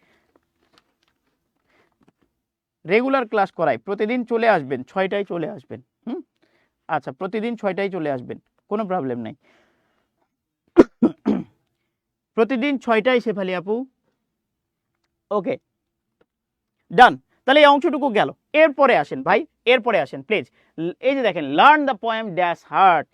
প্রতিদিন চলে আসবেন, 6টায় চলে আসবেন। আচ্ছা, প্রতিদিন 6টায় চলে আসবেন, কোনো প্রবলেম নাই। প্রতিদিন 6টায় শেফালি আপু। ওকে, ডান। তাহলে এই অংশটুকু গেল। এরপরে আসেন ভাই, এরপরে আসেন প্লিজ। এই যে দেখেন, learn the poem dash heart,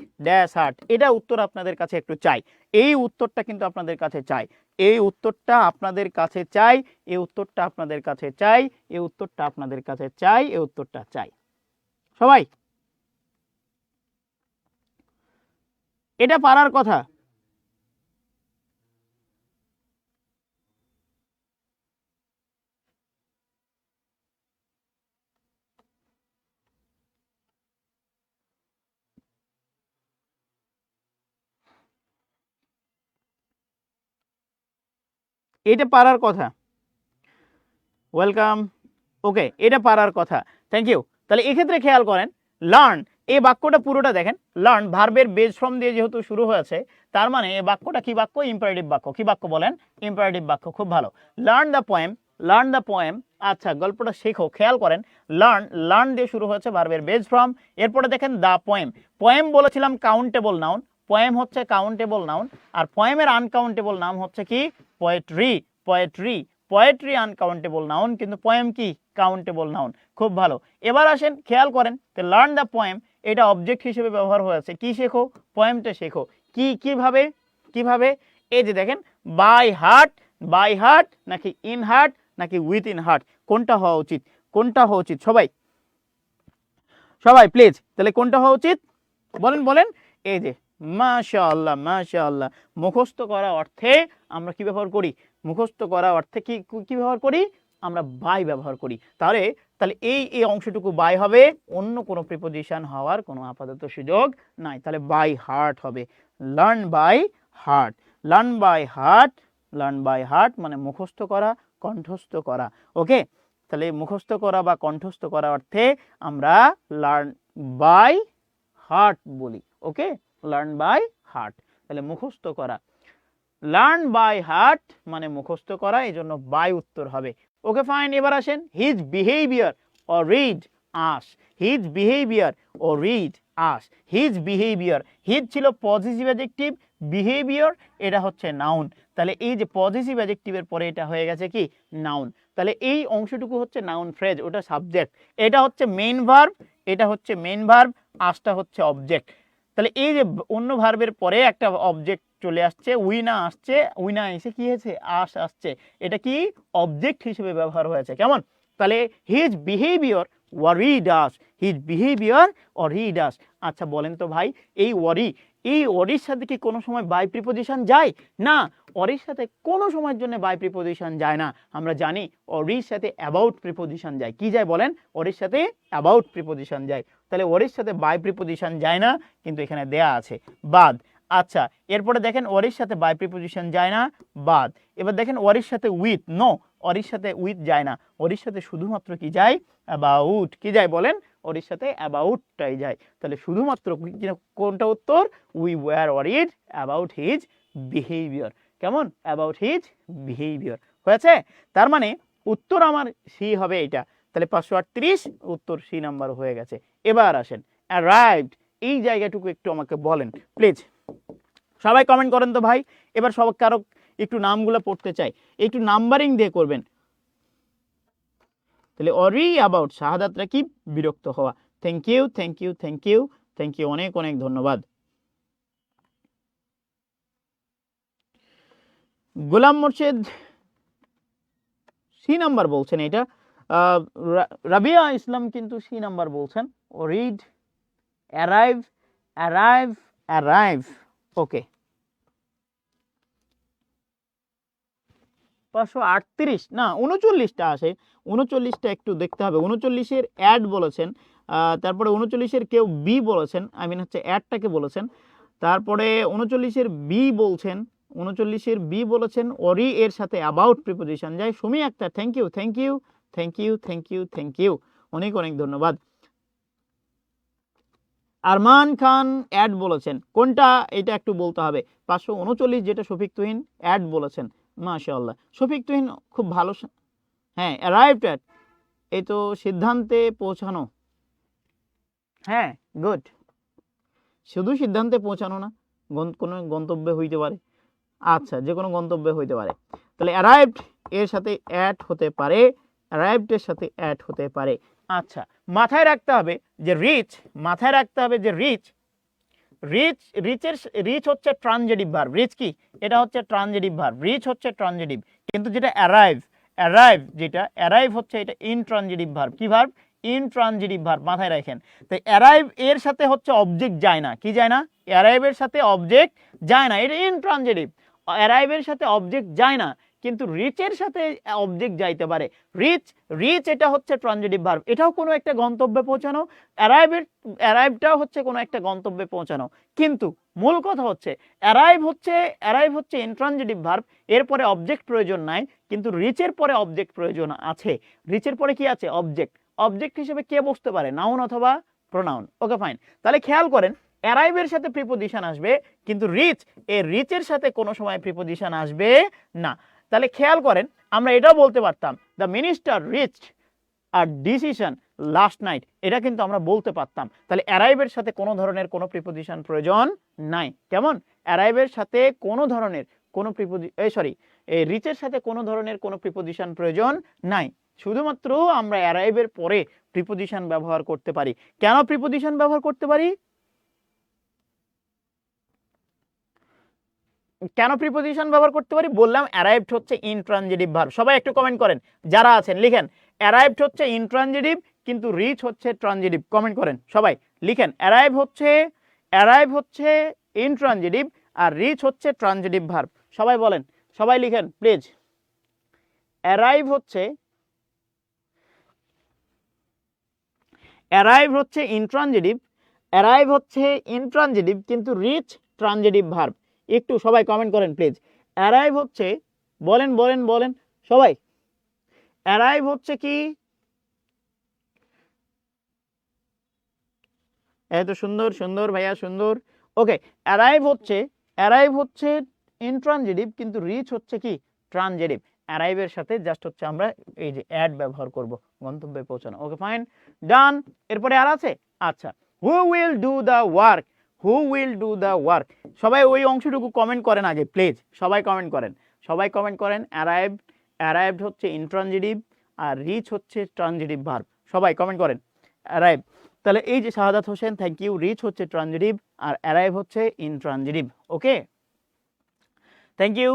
এটা উত্তর আপনাদের কাছে একটু চাই। এই উত্তরটা কিন্তু আপনাদের কাছে চাই, এই উত্তরটা আপনাদের কাছে চাই, এই উত্তরটা আপনাদের কাছে চাই, এই উত্তরটা আপনাদের কাছে চাই, এই উত্তরটা চাই। সবাই এটা পারার কথা। এটা পারার কথা। ওয়েলকাম। ওকে, এটা পারার কথা। Thank you. তাহলে এক্ষেত্রে খেয়াল করেন, লার্ন, এই বাক্যটা পুরোটা দেখেন। লার্ন ভার্বের বেজ ফর্ম দিয়ে যেহেতু শুরু হয়েছে, তার মানে এই বাক্যটা কি বাক্য? ইম্পারেটিভ বাক্য। কি বাক্য বলেন? ইম্পারেটিভ বাক্য। খুব ভালো। Learn the poem. আচ্ছা, গল্পটা শেখো। খেয়াল করেন, লার্ন দিয়ে শুরু হয়েছে, ভার্বের বেজ ফর্ম। এরপরে দেখেন দ্য পোয়েম। পোয়েম বলেছিলাম কাউন্টেবল নাউন, পোয়েম হচ্ছে কাউন্টেবল নাউন। আর পোয়েমের আনকাউন্টেবল নাম হচ্ছে কি? পোয়েট্রি আনকাউন্টেবল নাউন, কিন্তু পোয়েম কি? Countable noun. খুব ভালো। এবার আসেন, খেয়াল করেন, লার্ন দ্য পোয়েম, এটা অবজেক্ট হিসেবে ব্যবহার হয়েছে। কি শেখো? পোয়েমটা শেখো। কিভাবে? এই যে দেখেন, বাই হার্ট নাকি ইন হার্ট নাকি উইথ ইন হার্ট, কোনটা হওয়া উচিত? সবাই প্লিজ, তাহলে কোনটা হওয়া উচিত বলেন। এই যে মাশাআল্লাহ, মুখস্থ করা অর্থে আমরা কি ব্যবহার করি? মুখস্থ করা অর্থে কি ব্যবহার করি? আমরা বাই ব্যবহার করি। তাহলে এই অংশটুকু বাই হবে, অন্য কোনো প্রিপোজিশন হওয়ার কোনো আপাতত সুযোগ নাই। তাহলে বাই হার্ট হবে। লার্ন বাই হার্ট মানে মুখস্থ করা, কণ্ঠস্থ করা। ওকে, তাহলে মুখস্থ করা বা কণ্ঠস্থ করা অর্থে আমরা লার্ন বাই হার্ট বলি। ওকে, লার্ন বাই হার্ট, তাহলে মুখস্থ করা। লার্ন বাই হার্ট মানে মুখস্থ করা, এই জন্য বাই উত্তর হবে। Okay fine. এবার আসেন, his behaviour or read us. His behaviour, his ছিল পজিটিভ অ্যাডজেক্টিভ, বিহেভিয়ার এটা হচ্ছে নাউন। তাহলে এই যে পজিটিভ অ্যাডজেক্টিভের পরে এটা হয়ে গেছে কি? নাউন। তাহলে এই অংশটুকু হচ্ছে নাউন ফ্রেজ, ওটা সাবজেক্ট। এটা হচ্ছে মেইন ভার্ব, এটা হচ্ছে মেইন ভার্ব, আসটা হচ্ছে অবজেক্ট। তাহলে এই যে অন্য ভার্বের পরে একটা অবজেক্ট চলে আসছে, উই না আসছে, উই না এসে কি হয়েছে, আস আসছে, এটা কি অবজেক্ট হিসেবে ব্যবহার হয়েছে। কেমন? তাহলে his behaviour worry does, his behaviour or he does. আচ্ছা বলেন তো ভাই, এই ওয়ারি, এই ওয়ারির সাথে কি কোনো সময় বাই প্রিপোজিশন যায় না? ওয়ারির সাথে কোনো সময়ের জন্য বাই প্রিপোজিশন যায় না। আমরা জানি ওয়ারির সাথে অ্যাবাউট প্রিপোজিশন যায়। কি যায় বলেন? ওয়ারির সাথে অ্যাবাউট প্রিপোজিশন যায়। তাহলে ওয়ারির সাথে বাই প্রিপোজিশন যায় না, কিন্তু এখানে দেয়া আছে বাদ। আচ্ছা এরপরে দেখেন ওয়ারির সাথে বাই প্রিপোজিশন যায় না, বাদ। এবার দেখেন ওয়ারির সাথে উইথ, নো, ওয়ারির সাথে উইথ যায় না, ওয়ারির সাথে শুধুমাত্র কি যায়, অ্যাবাউট। কি যায় বলেন? ওয়ারির সাথে অ্যাবাউটটাই যায়। তাহলে শুধুমাত্র কোনটা উত্তর? We were worried about his behaviour. কেমন? About his behaviour. হয়েছে? তার মানে উত্তর আমার সি হবে এটা। তাহলে 538 উত্তর সি নাম্বার হয়ে গেছে। এবার আসেন অ্যারাইভড, এই জায়গাটুকু একটু আমাকে বলেন প্লিজ। সবাই কমেন্ট করেন তো ভাই। এবার সবাই কারো একটু নামগুলো পড়তে চাই, একটু নাম্বারিং দিয়ে করবেন। তাহলে অরি অ্যাবাউট, শাহাদাতরা কি? বিরক্ত হওয়া। Thank you, thank you, thank you, thank you, অনেক অনেক ধন্যবাদ। গোলাম মোর্শেদ সি নাম্বার বলছেন এটা। রাবিয়া ইসলাম কিন্তু সি নাম্বার বলছেন। Read, arrive, arrive, arrive. Okay 538 না 39টা আসে, 39টা একটু দেখতে হবে। 39-এর অ্যাড বলেছেন, তারপরে 39-এর কেউ বি বলেছেন, আই মিন হচ্ছে অ্যাডটাকে বলেছেন। তারপরে 39-এর বি বলছেন, 39-এর বি বলেছেন অরি এর সাথে অ্যাবাউট প্রিপোজিশন যায়। Sumi Akter thank you, thank you, thank you, thank you, thank you, অনেক অনেক ধন্যবাদ। আরমান খান অ্যাড বলেছেন, কোনটা এটা একটু বলতে হবে। 539 যেটা শফিক তুহিন অ্যাড বলেছেন, মাশাআল্লাহ। শফিক তুহিন খুব ভালো। হ্যাঁ অ্যারাইভড অ্যাট, এই তো সিদ্ধান্তে পৌঁছানো। হ্যাঁ গুড, শুধু সিদ্ধান্তে পৌঁছানো না, কোনো গন্তব্যে হইতে পারে। আচ্ছা যে কোনো গন্তব্যে হইতে পারে। তাহলে অ্যারাইভড এর সাথে অ্যাড হতে পারে, অ্যারাইভড এর সাথে অ্যাড হতে পারে। আচ্ছা মাথায় রাখতে হবে যে রিচ, মাথায় রাখতে হবে যে রিচ, রিচ, রিচ হচ্ছে ট্রানজিটিভ ভার্ব। রিচ কি? এটা হচ্ছে ট্রানজিটিভ ভার্ব, রিচ হচ্ছে ট্রানজিটিভ। কিন্তু যেটা অ্যারাইভ, অ্যারাইভ যেটা অ্যারাইভ হচ্ছে এটা ইনট্রানজিটিভ ভার্ব। কি ভার্ব? ইনট্রানজিটিভ ভার্ব, মাথায় রাখেন। তো অ্যারাইভ এর সাথে হচ্ছে অবজেক্ট যায় না। কি যায় না? অ্যারাইভের সাথে অবজেক্ট যায় না, এটা ইনট্রানজিটিভ। অ্যারাইভের সাথে অবজেক্ট যায় না, কিন্তু রিচের সাথে অবজেক্ট যাইতে পারে। রিচ, রিচ এটা হচ্ছে ট্রানজিটিভ ভার্ব, এটাও কোনো একটা গন্তব্যে পৌঁছানো। অ্যারাইভটাও হচ্ছে কোনো একটা গন্তব্যে পৌঁছানো। কিন্তু মূল কথা হচ্ছে অ্যারাইভ হচ্ছে ইনট্রানজিটিভ ভার্ব, এরপরে অবজেক্ট প্রয়োজন নাই, কিন্তু রিচের পরে অবজেক্ট প্রয়োজন আছে। রিচের পরে কি আছে? অবজেক্ট। অবজেক্ট হিসেবে কে বসতে পারে? নাউন অথবা প্রোনাউন। Okay fine. তাহলে খেয়াল করেন অ্যারাইভের সাথে প্রিপোজিশন আসবে, কিন্তু রিচ, এই রিচের সাথে কোনো সময় প্রিপোজিশন আসবে না। তাহলে খেয়াল করেন আমরা এটাও বলতে পারতাম the minister reached a decision last night, এটা কিন্তু আমরা বলতে পারতাম। তাহলে অ্যারাইভের সাথে কোনো ধরনের কোনো প্রিপোজিশন প্রয়োজন নাই। কেমন? অ্যারাইভের সাথে কোনো ধরনের কোনো এই রিচের সাথে কোনো ধরনের কোনো প্রিপোজিশন প্রয়োজন নাই। শুধুমাত্র আমরা অ্যারাইভের পরে প্রিপোজিশন ব্যবহার করতে পারি। কেন প্রিপোজিশন ব্যবহার করতে পারি? কেন প্রিপোজিশন ব্যবহার করতে পারি? বললাম অ্যারাইভড হচ্ছে ইনট্রানজিটিভ ভার্ব। সবাই একটু কমেন্ট করেন, যারা আছেন লিখেন অ্যারাইভড হচ্ছে ইনট্রানজিটিভ কিন্তু রিচ হচ্ছে ট্রানজিটিভ। কমেন্ট করেন সবাই, লিখেন অ্যারাইভ হচ্ছে ইনট্রানজিটিভ আর রিচ হচ্ছে ট্রানজিটিভ ভার্ব। সবাই বলেন, সবাই লিখেন প্লিজ। অ্যারাইভ হচ্ছে ইনট্রানজিটিভ কিন্তু রিচ ট্রানজিটিভ ভার্ব। একটু সবাই কমেন্ট করেন প্লিজ। অ্যারাইভ হচ্ছে, বলেন বলেন বলেন সবাই, অ্যারাইভ হচ্ছে কি? এত সুন্দর সুন্দর ভাইয়া, সুন্দর। ওকে অ্যারাইভ হচ্ছে ইনট্রানজিটিভ কিন্তু রিচ হচ্ছে কি? ট্রানজিটিভ। অ্যারাইভের সাথে জাস্ট হচ্ছে আমরা এই যে অ্যাড ব্যবহার করব গন্তব্যে পৌঁছানো। ওকে ফাইন, ডান। এরপরে আর আছে? আচ্ছা, হু will do the work, who will do the work. সবাই ওই অংশটুকু কমেন্ট করেন আগে প্লিজ, সবাই কমেন্ট করেন। অ্যারাইভড হচ্ছে ইনট্রানজিটিভ আর রিচ হচ্ছে ট্রানজিটিভ ভার্ব। সবাই কমেন্ট করেন অ্যারাইভ। তাহলে এই যে Shahadat Hossain, thank you. Reach হচ্ছে ট্রানজিটিভ আর অ্যারাইভ হচ্ছে intransitive. Okay, thank you.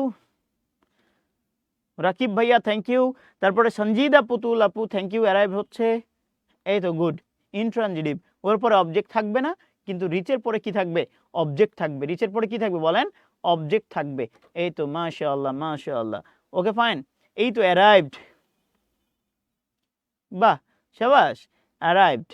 Rakib ভাইয়া থ্যাংক ইউ। তারপরে সঞ্জিদা পুতুল আপু থ্যাংক ইউ। অ্যারাইভ হচ্ছে, এই তো গুড, ইনট্রানজিটিভ। ওর পরে অবজেক্ট থাকবে না, কিন্তু রিচের পরে কি থাকবে? অবজেক্ট থাকবে। রিচের পরে কি থাকবে বলেন? অবজেক্ট থাকবে। এই তো, মাশাআল্লাহ মাশাআল্লাহ। ওকে ফাইন, এই তো অ্যারাইভড, বাহ শাবাশ, অ্যারাইভড,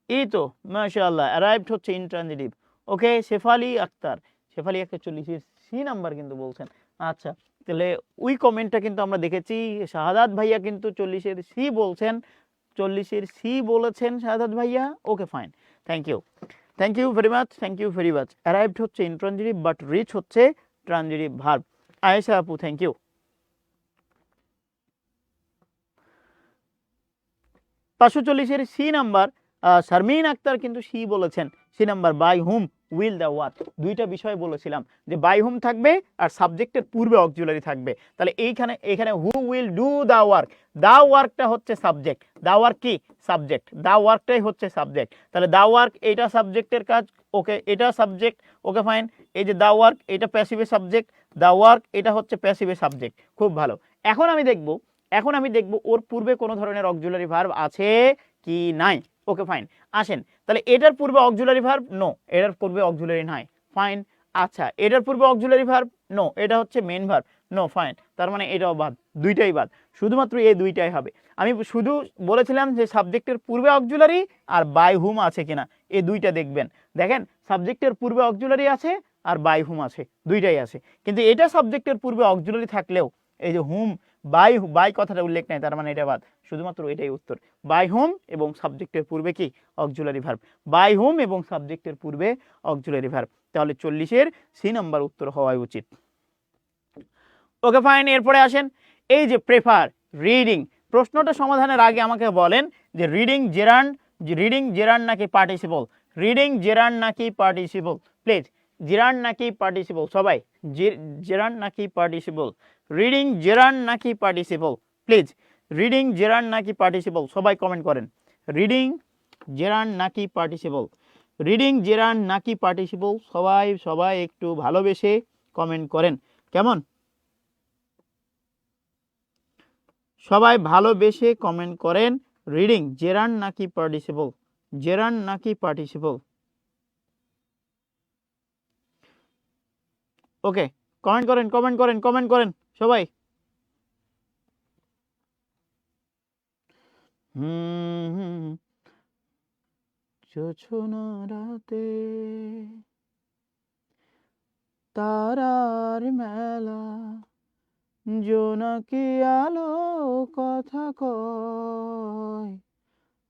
এই তো মাশাআল্লাহ, অ্যারাইভড হচ্ছে ইনট্রানজিটিভ। ওকে, শেফালি আক্তার, শেফালি আক্তার 40 সি নাম্বার কিন্তু বলছেন। আচ্ছা, তাহলে ওই কমেন্টটা কিন্তু আমরা দেখেছি। শাহাদাত ভাইয়া কিন্তু 40 সি বলছেন, 40 সি বলেছেন শাহাদাত ভাইয়া। Okay fine, thank you, thank you very much, thank you very much. Arrived হচ্ছে ইনট্রানজিটিভ, বাট রিচ হচ্ছে ট্রানজিটিভ ভার্ব। আয়েশা আপু thank you. 540 C number Sharmin Akter কিন্তু সি বলেছেন। C number, by whom will the work. দুইটা বিষয় বলেছিলাম যে বাই হুম থাকবে আর সাবজেক্টের পূর্বে অক্সিলারি থাকবে। তাহলে এখানে who will do the work, the ওয়ার্কটা হচ্ছে সাবজেক্ট, দ্য ওয়ার্ক কি? সাবজেক্ট, দ্য ওয়ার্কটাই হচ্ছে সাবজেক্ট। তাহলে দ্য ওয়ার্ক এটা সাবজেক্টের কাজ, ওকে, এটা সাবজেক্ট। ওকে ফাইন, এই যে দ্য ওয়ার্ক এটা প্যাসিভে সাবজেক্ট, দ্য ওয়ার্ক এটা হচ্ছে প্যাসিভে সাবজেক্ট। খুব ভালো। এখন আমি দেখব ওর পূর্বে কোনো ধরনের অক্সিলারি ভার্ব আছে কি নাই। ওকে ফাইন, আসেন তাহলে এটার পূর্বে অক্সিলারি ভার্ব, নো, এটার পূর্বে অক্সিলারি নাই, ফাইন। আচ্ছা, এটার পূর্বে অক্সিলারি ভার্ব, নো, এটা হচ্ছে মেন ভার্ব, নো, ফাইন। তার মানে এটাও বাদ, দুইটাই বাদ, শুধুমাত্র এই দুইটাই হবে। আমি শুধু বলেছিলাম যে সাবজেক্টের পূর্বে অক্সিলারি আর বাই হুম আছে কিনা, এই দুইটা দেখবেন। দেখেন, সাবজেক্টের পূর্বে অক্সিলারি আছে আর বাই হুম আছে, দুইটাই আছে। কিন্তু এটা সাবজেক্টের পূর্বে অক্সিলারি থাকলেও এই যে হুম, বাই কথাটা উল্লেখ নেই, তার মানে এটা বাদ, শুধুমাত্র এটাই উত্তর। বাই হুম এবং সাবজেক্টের পূর্বে কি? Auxiliary verb. বাই হুম এবং সাবজেক্টের পূর্বে অক্সিলারি ভার্ব। তাহলে 40 সি নাম্বার উত্তর হওয়া উচিত। ওকে ফাইন, এরপরে আসেন এই যে প্রেফার রিডিং। প্রশ্নটা সমাধানের আগে আমাকে বলেন যে রিডিং জেরান্ড নাকি পার্টিসিপল? রিডিং জেরান্ড নাকি পার্টিসিপল? প্লিজ, জেরান্ড নাকি পার্টিসিপল? সবাই জেরান্ড নাকি পার্টিসিপল? রিডিং জেরান্ড নাকি পার্টিসিপল? প্লিজ, রিডিং জেরান্ড নাকি পার্টিসিপল? সবাই কমেন্ট করেন, রিডিং জেরান্ড নাকি পার্টিসিপল? রিডিং জেরান্ড নাকি পার্টিসিপল? সবাই একটু ভালোবেসে কমেন্ট করেন, কেমন? সবাই ভালোবেসে কমেন্ট করেন, রিডিং জেরান্ড নাকি পার্টিসিপল? জেরান্ড নাকি পার্টিসিপল? ওকে, কমেন্ট করেন সবাই। জোছনা রাতে তারার মেলা, জোনাকি আলো কথা কয়,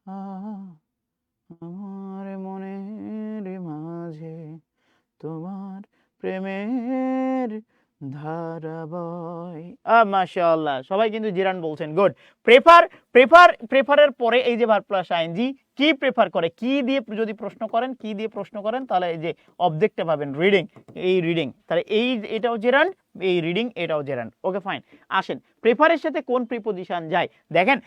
আমার মনের মাঝে তোমার প্রেমের ধারা বয়। মাশাআল্লাহ, সবাই কিন্তু জিরান বলছেন, গুড। প্রেফারের পরে এই যে ভার্ব প্লাস আইএনজি, কি প্রেফার করে, কি দিয়ে যদি প্রশ্ন করেন তাহলে এই যে অবজেক্টটা পাবেন রিডিং, এই রিডিং, তাহলে এটাও জেরান্ড, এই রিডিং এটাও জেরান্ড। ওকে ফাইন, আসেন প্রেফারের সাথে কোন প্রিপোজিশন যায়। দেখেন,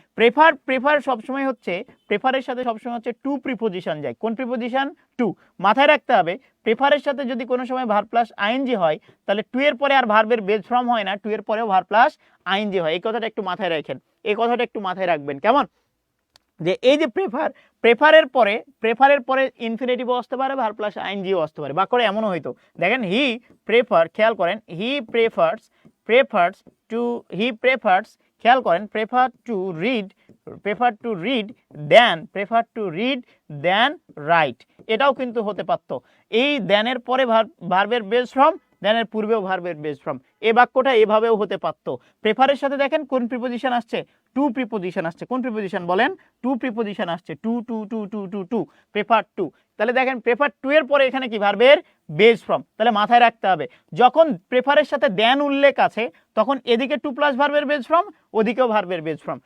প্রেফার সবসময় হচ্ছে, প্রেফারের সাথে সবসময় হচ্ছে টু প্রিপোজিশন যায়। কোন প্রিপোজিশন? টু। মাথায় রাখতে হবে, প্রেফারের সাথে যদি কোনো সময় ভার্ব প্লাস আইএনজি হয় তাহলে টু এর পরে আর ভার্বের বেজ ফর্ম হয় না, টু এর পরেও ভার্ব প্লাস আইএনজি হয়। এই কথাটা একটু মাথায় রাখেন, এই কথাটা একটু মাথায় রাখবেন, কেমন? যে এই যে প্রেফারের পরে ইনফিনিটিভও আসতে পারে, ভার্ব প্লাস আইএনজিও আসতে পারে, বা করে এমনও হয়তো। দেখেন, হি প্রেফার, খেয়াল করেন, হি প্রেফার্স খেয়াল করেন, prefer to read then right, এটাও কিন্তু হতে পারতো। এই দেনের পরে ভার্বের বেস ফর্ম, দেনের পূর্বেও ভার্বের বেস ফর্ম, এই বাক্যটা এভাবেও হতে পারতো। প্রেফারের সাথে দেখেন কোন প্রিপোজিশন আসছে? টু প্রিপোজিশন আসছে। কোন প্রিপোজিশন বলেন? টু প্রিপোজিশন আসছে, টু, প্রেফার টু। তাহলে দেখেন, প্রেফার টু এর পরে এখানে কি? ভার্বের বেস ফর্ম। তাহলে মাথায় রাখতে হবে, যখন প্রেফারের সাথে দেন উল্লেখ আছে তখন এদিকে টু প্লাস ভার্বের বেস ফর্ম, ওদিকেও ভার্বের বেস ফর্ম।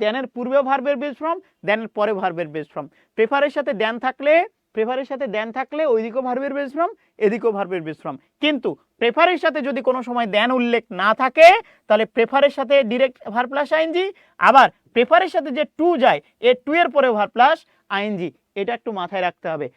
দেনের পূর্বেও ভার্বের বেস ফর্ম, দেনের পরে ভার্বের বেস ফর্ম। প্রেফারের সাথে দেন থাকলে ওইদিকেও ভার্বের বেস ফর্ম, এদিকেও ভার্বের বেস ফর্ম। কিন্তু প্রেফারের সাথে যদি কোনো সময় দেন উল্লেখ না থাকে তাহলে প্রেফারের সাথে ডিরেক্ট ভার্ব প্লাস আইএনজি, আবার প্রেফারের সাথে যে টু যায়, এ টু এর পরে ভার্ব প্লাস আইএনজি, এটা একটু মাথায় রাখতে হবে।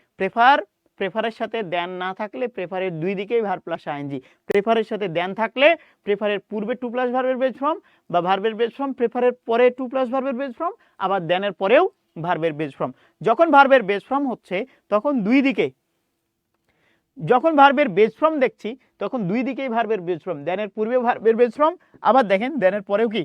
প্রেফারের সাথে দেন না থাকলে প্রেফারের দুই দিকেই ভার্ব প্লাস আইএনজি, প্রেফারের সাথে দেন থাকলে প্রেফারের পূর্বে টু প্লাস ভার্বের বেস ফর্ম বা ভার্বের বেস ফর্ম, প্রেফারের পরে টু প্লাস ভার্বের বেস ফর্ম, আবার দেনের পরেও ভার্বের বেস ফর্ম। যখন ভার্বের বেস ফর্ম হচ্ছে তখন দুই দিকে, যখন ভার্বের বেস ফর্ম দেখছি তখন দুই দিকেই ভার্বের বেস ফর্ম, দেনের পূর্বে ভার্বের বেস ফর্ম, আবার দেখেন দেনের পরেও কি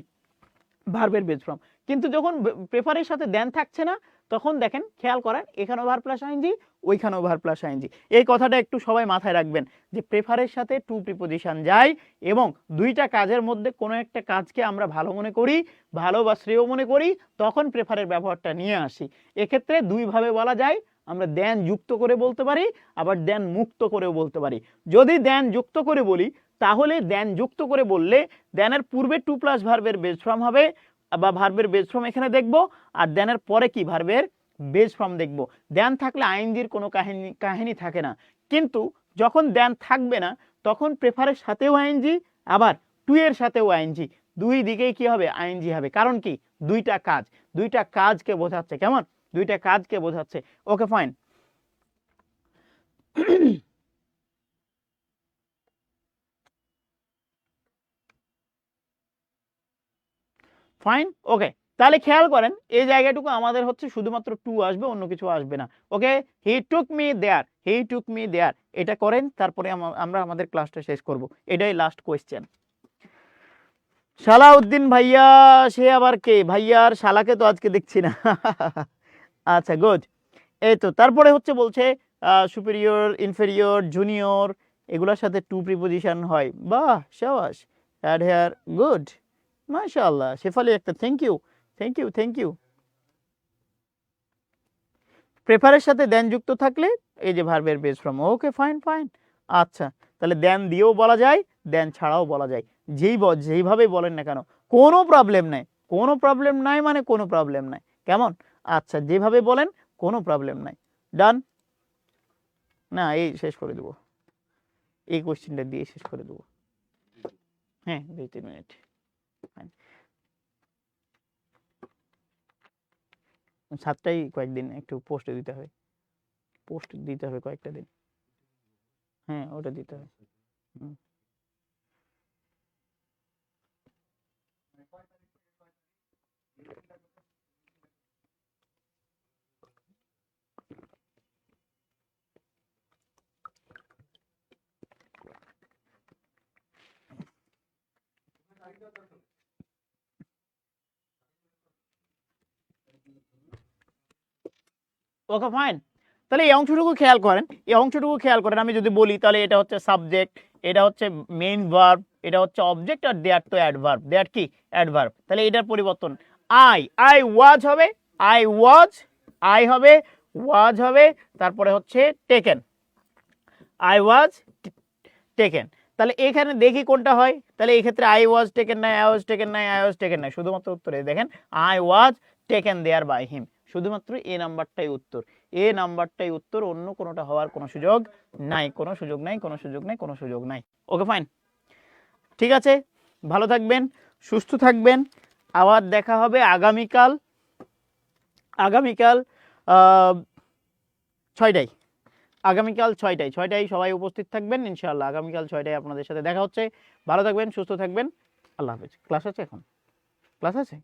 ভার্বের বেস ফর্ম। কিন্তু যখন প্রেফারের সাথে দেন থাকছে না তখন দেখেন খেয়াল করেন এখানেও ভার্ব প্লাস আইএনজি, ওইখানেও ভার্ব প্লাস আইএনজি। এই কথাটা একটু সবাই মাথায় রাখবেন যে প্রেফারের সাথে টু প্রিপোজিশন যায় এবং দুইটা কাজের মধ্যে কোনো একটা কাজকে আমরা ভালো মনে করি, ভালো বা শ্রেয় মনে করি, তখন প্রেফারের ব্যবহারটা নিয়ে আসি। এক্ষেত্রে দুইভাবে বলা যায়, আমরা দেন যুক্ত করে বলতে পারি, আবার দেন মুক্ত করেও বলতে পারি। যদি দেন যুক্ত করে বলি তাহলে দেন যুক্ত করে বললে দেনের পূর্বে টু প্লাস ভার্বের বেস ফর্ম হবে বা ভার্বের বেস ফর্ম এখানে দেখব, আর দেনের পরে কি ভার্বের বেস ফর্ম দেখব। দেন থাকলে আইএনজির কোনো কাহিনী থাকে না, কিন্তু যখন দেন থাকবে না তখন প্রেফারের সাথেও আইএনজি, আবার টু এর সাথেও আইএনজি, দুই দিকেই কি হবে আইএনজি হবে। কারণ কি দুইটা কাজকে বোঝাচ্ছে, কেমন দুইটা কাজকে বোঝাচ্ছে। Okay fine. ফাইন ওকে, তাহলে খেয়াল করেন এই জায়গাটুকু আমাদের হচ্ছে শুধুমাত্র টু আসবে, অন্য কিছু আসবে না। ওকে, হি টুক মি দেয়ার, এটা করেন, তারপরে আমরা আমাদের ক্লাসটা শেষ করব। এটাই লাস্ট কোয়েশ্চেন। সালাউদ্দিন ভাইয়া, সে আবার কে? ভাইয়ার শালাকে তো আজকে দেখছি না। আচ্ছা গুড। এই তো তারপরে হচ্ছে বলছে সুপিরিয়র, ইনফেরিয়র, জুনিয়র, এগুলোর সাথে টু প্রিপোজিশন হয়। বাহ শাবাশ, অ্যাড হেয়ার, গুড, মাশাআল্লাহ। শেফালি একটা থ্যাংক ইউ। প্রেফারের সাথে দেন যুক্ত থাকলে এই যে ভার্বের বেস ফর্ম। Okay fine. আচ্ছা, তাহলে দেন দিয়েও বলা যায়, দেন ছাড়াও বলা যায়, যেইভাবেই বলেন না কেন কোনো প্রবলেম নাই, মানে কোনো প্রবলেম নাই, কেমন? আচ্ছা, যেভাবে বলেন কোনো প্রবলেম নাই। ডান না, এই শেষ করে দেবো, এই কোশ্চেনটা দিয়ে শেষ করে দেবো। হ্যাঁ 2-3 মিনিট। সাতটাই কয়েকদিন একটু পোস্ট দিতে হবে কয়েকটা দিন। হ্যাঁ ওটা দিতে হবে। ওকে ফাইন, তাহলে এই অংশটুকু খেয়াল করেন, আমি যদি বলি তাহলে এটা হচ্ছে সাবজেক্ট, এটা হচ্ছে মেইন ভার্ব, এটা হচ্ছে অবজেক্ট, আর দেয়ার তো অ্যাডভার্ব। দেয়ার কি অ্যাডভার্ব। তাহলে এটার পরিবর্তন আই ওয়াজ হবে, আই হবে, ওয়াজ হবে, তারপরে হচ্ছে টেকেন, আই ওয়াজ টেকেন। তাহলে এখানে দেখি কোনটা হয়। তাহলে এই ক্ষেত্রে আই ওয়াজ টেকেন নাই, শুধুমাত্র উত্তরে দেখেন I was taken there by him, শুধুমাত্র এ নাম্বারটাই উত্তর, অন্য কোনোটা হওয়ার কোনো সুযোগ নাই। ওকে ফাইন, ঠিক আছে, ভালো থাকবেন, সুস্থ থাকবেন, আবার দেখা হবে আগামীকাল 6টায়। আগামীকাল 6টায় সবাই উপস্থিত থাকবেন ইনশাআল্লাহ। আগামীকাল 6টায় আপনাদের সাথে দেখা হচ্ছে। ভালো থাকবেন, সুস্থ থাকবেন, আল্লাহ হাফেজ। ক্লাস আছে এখন? ক্লাস আছে?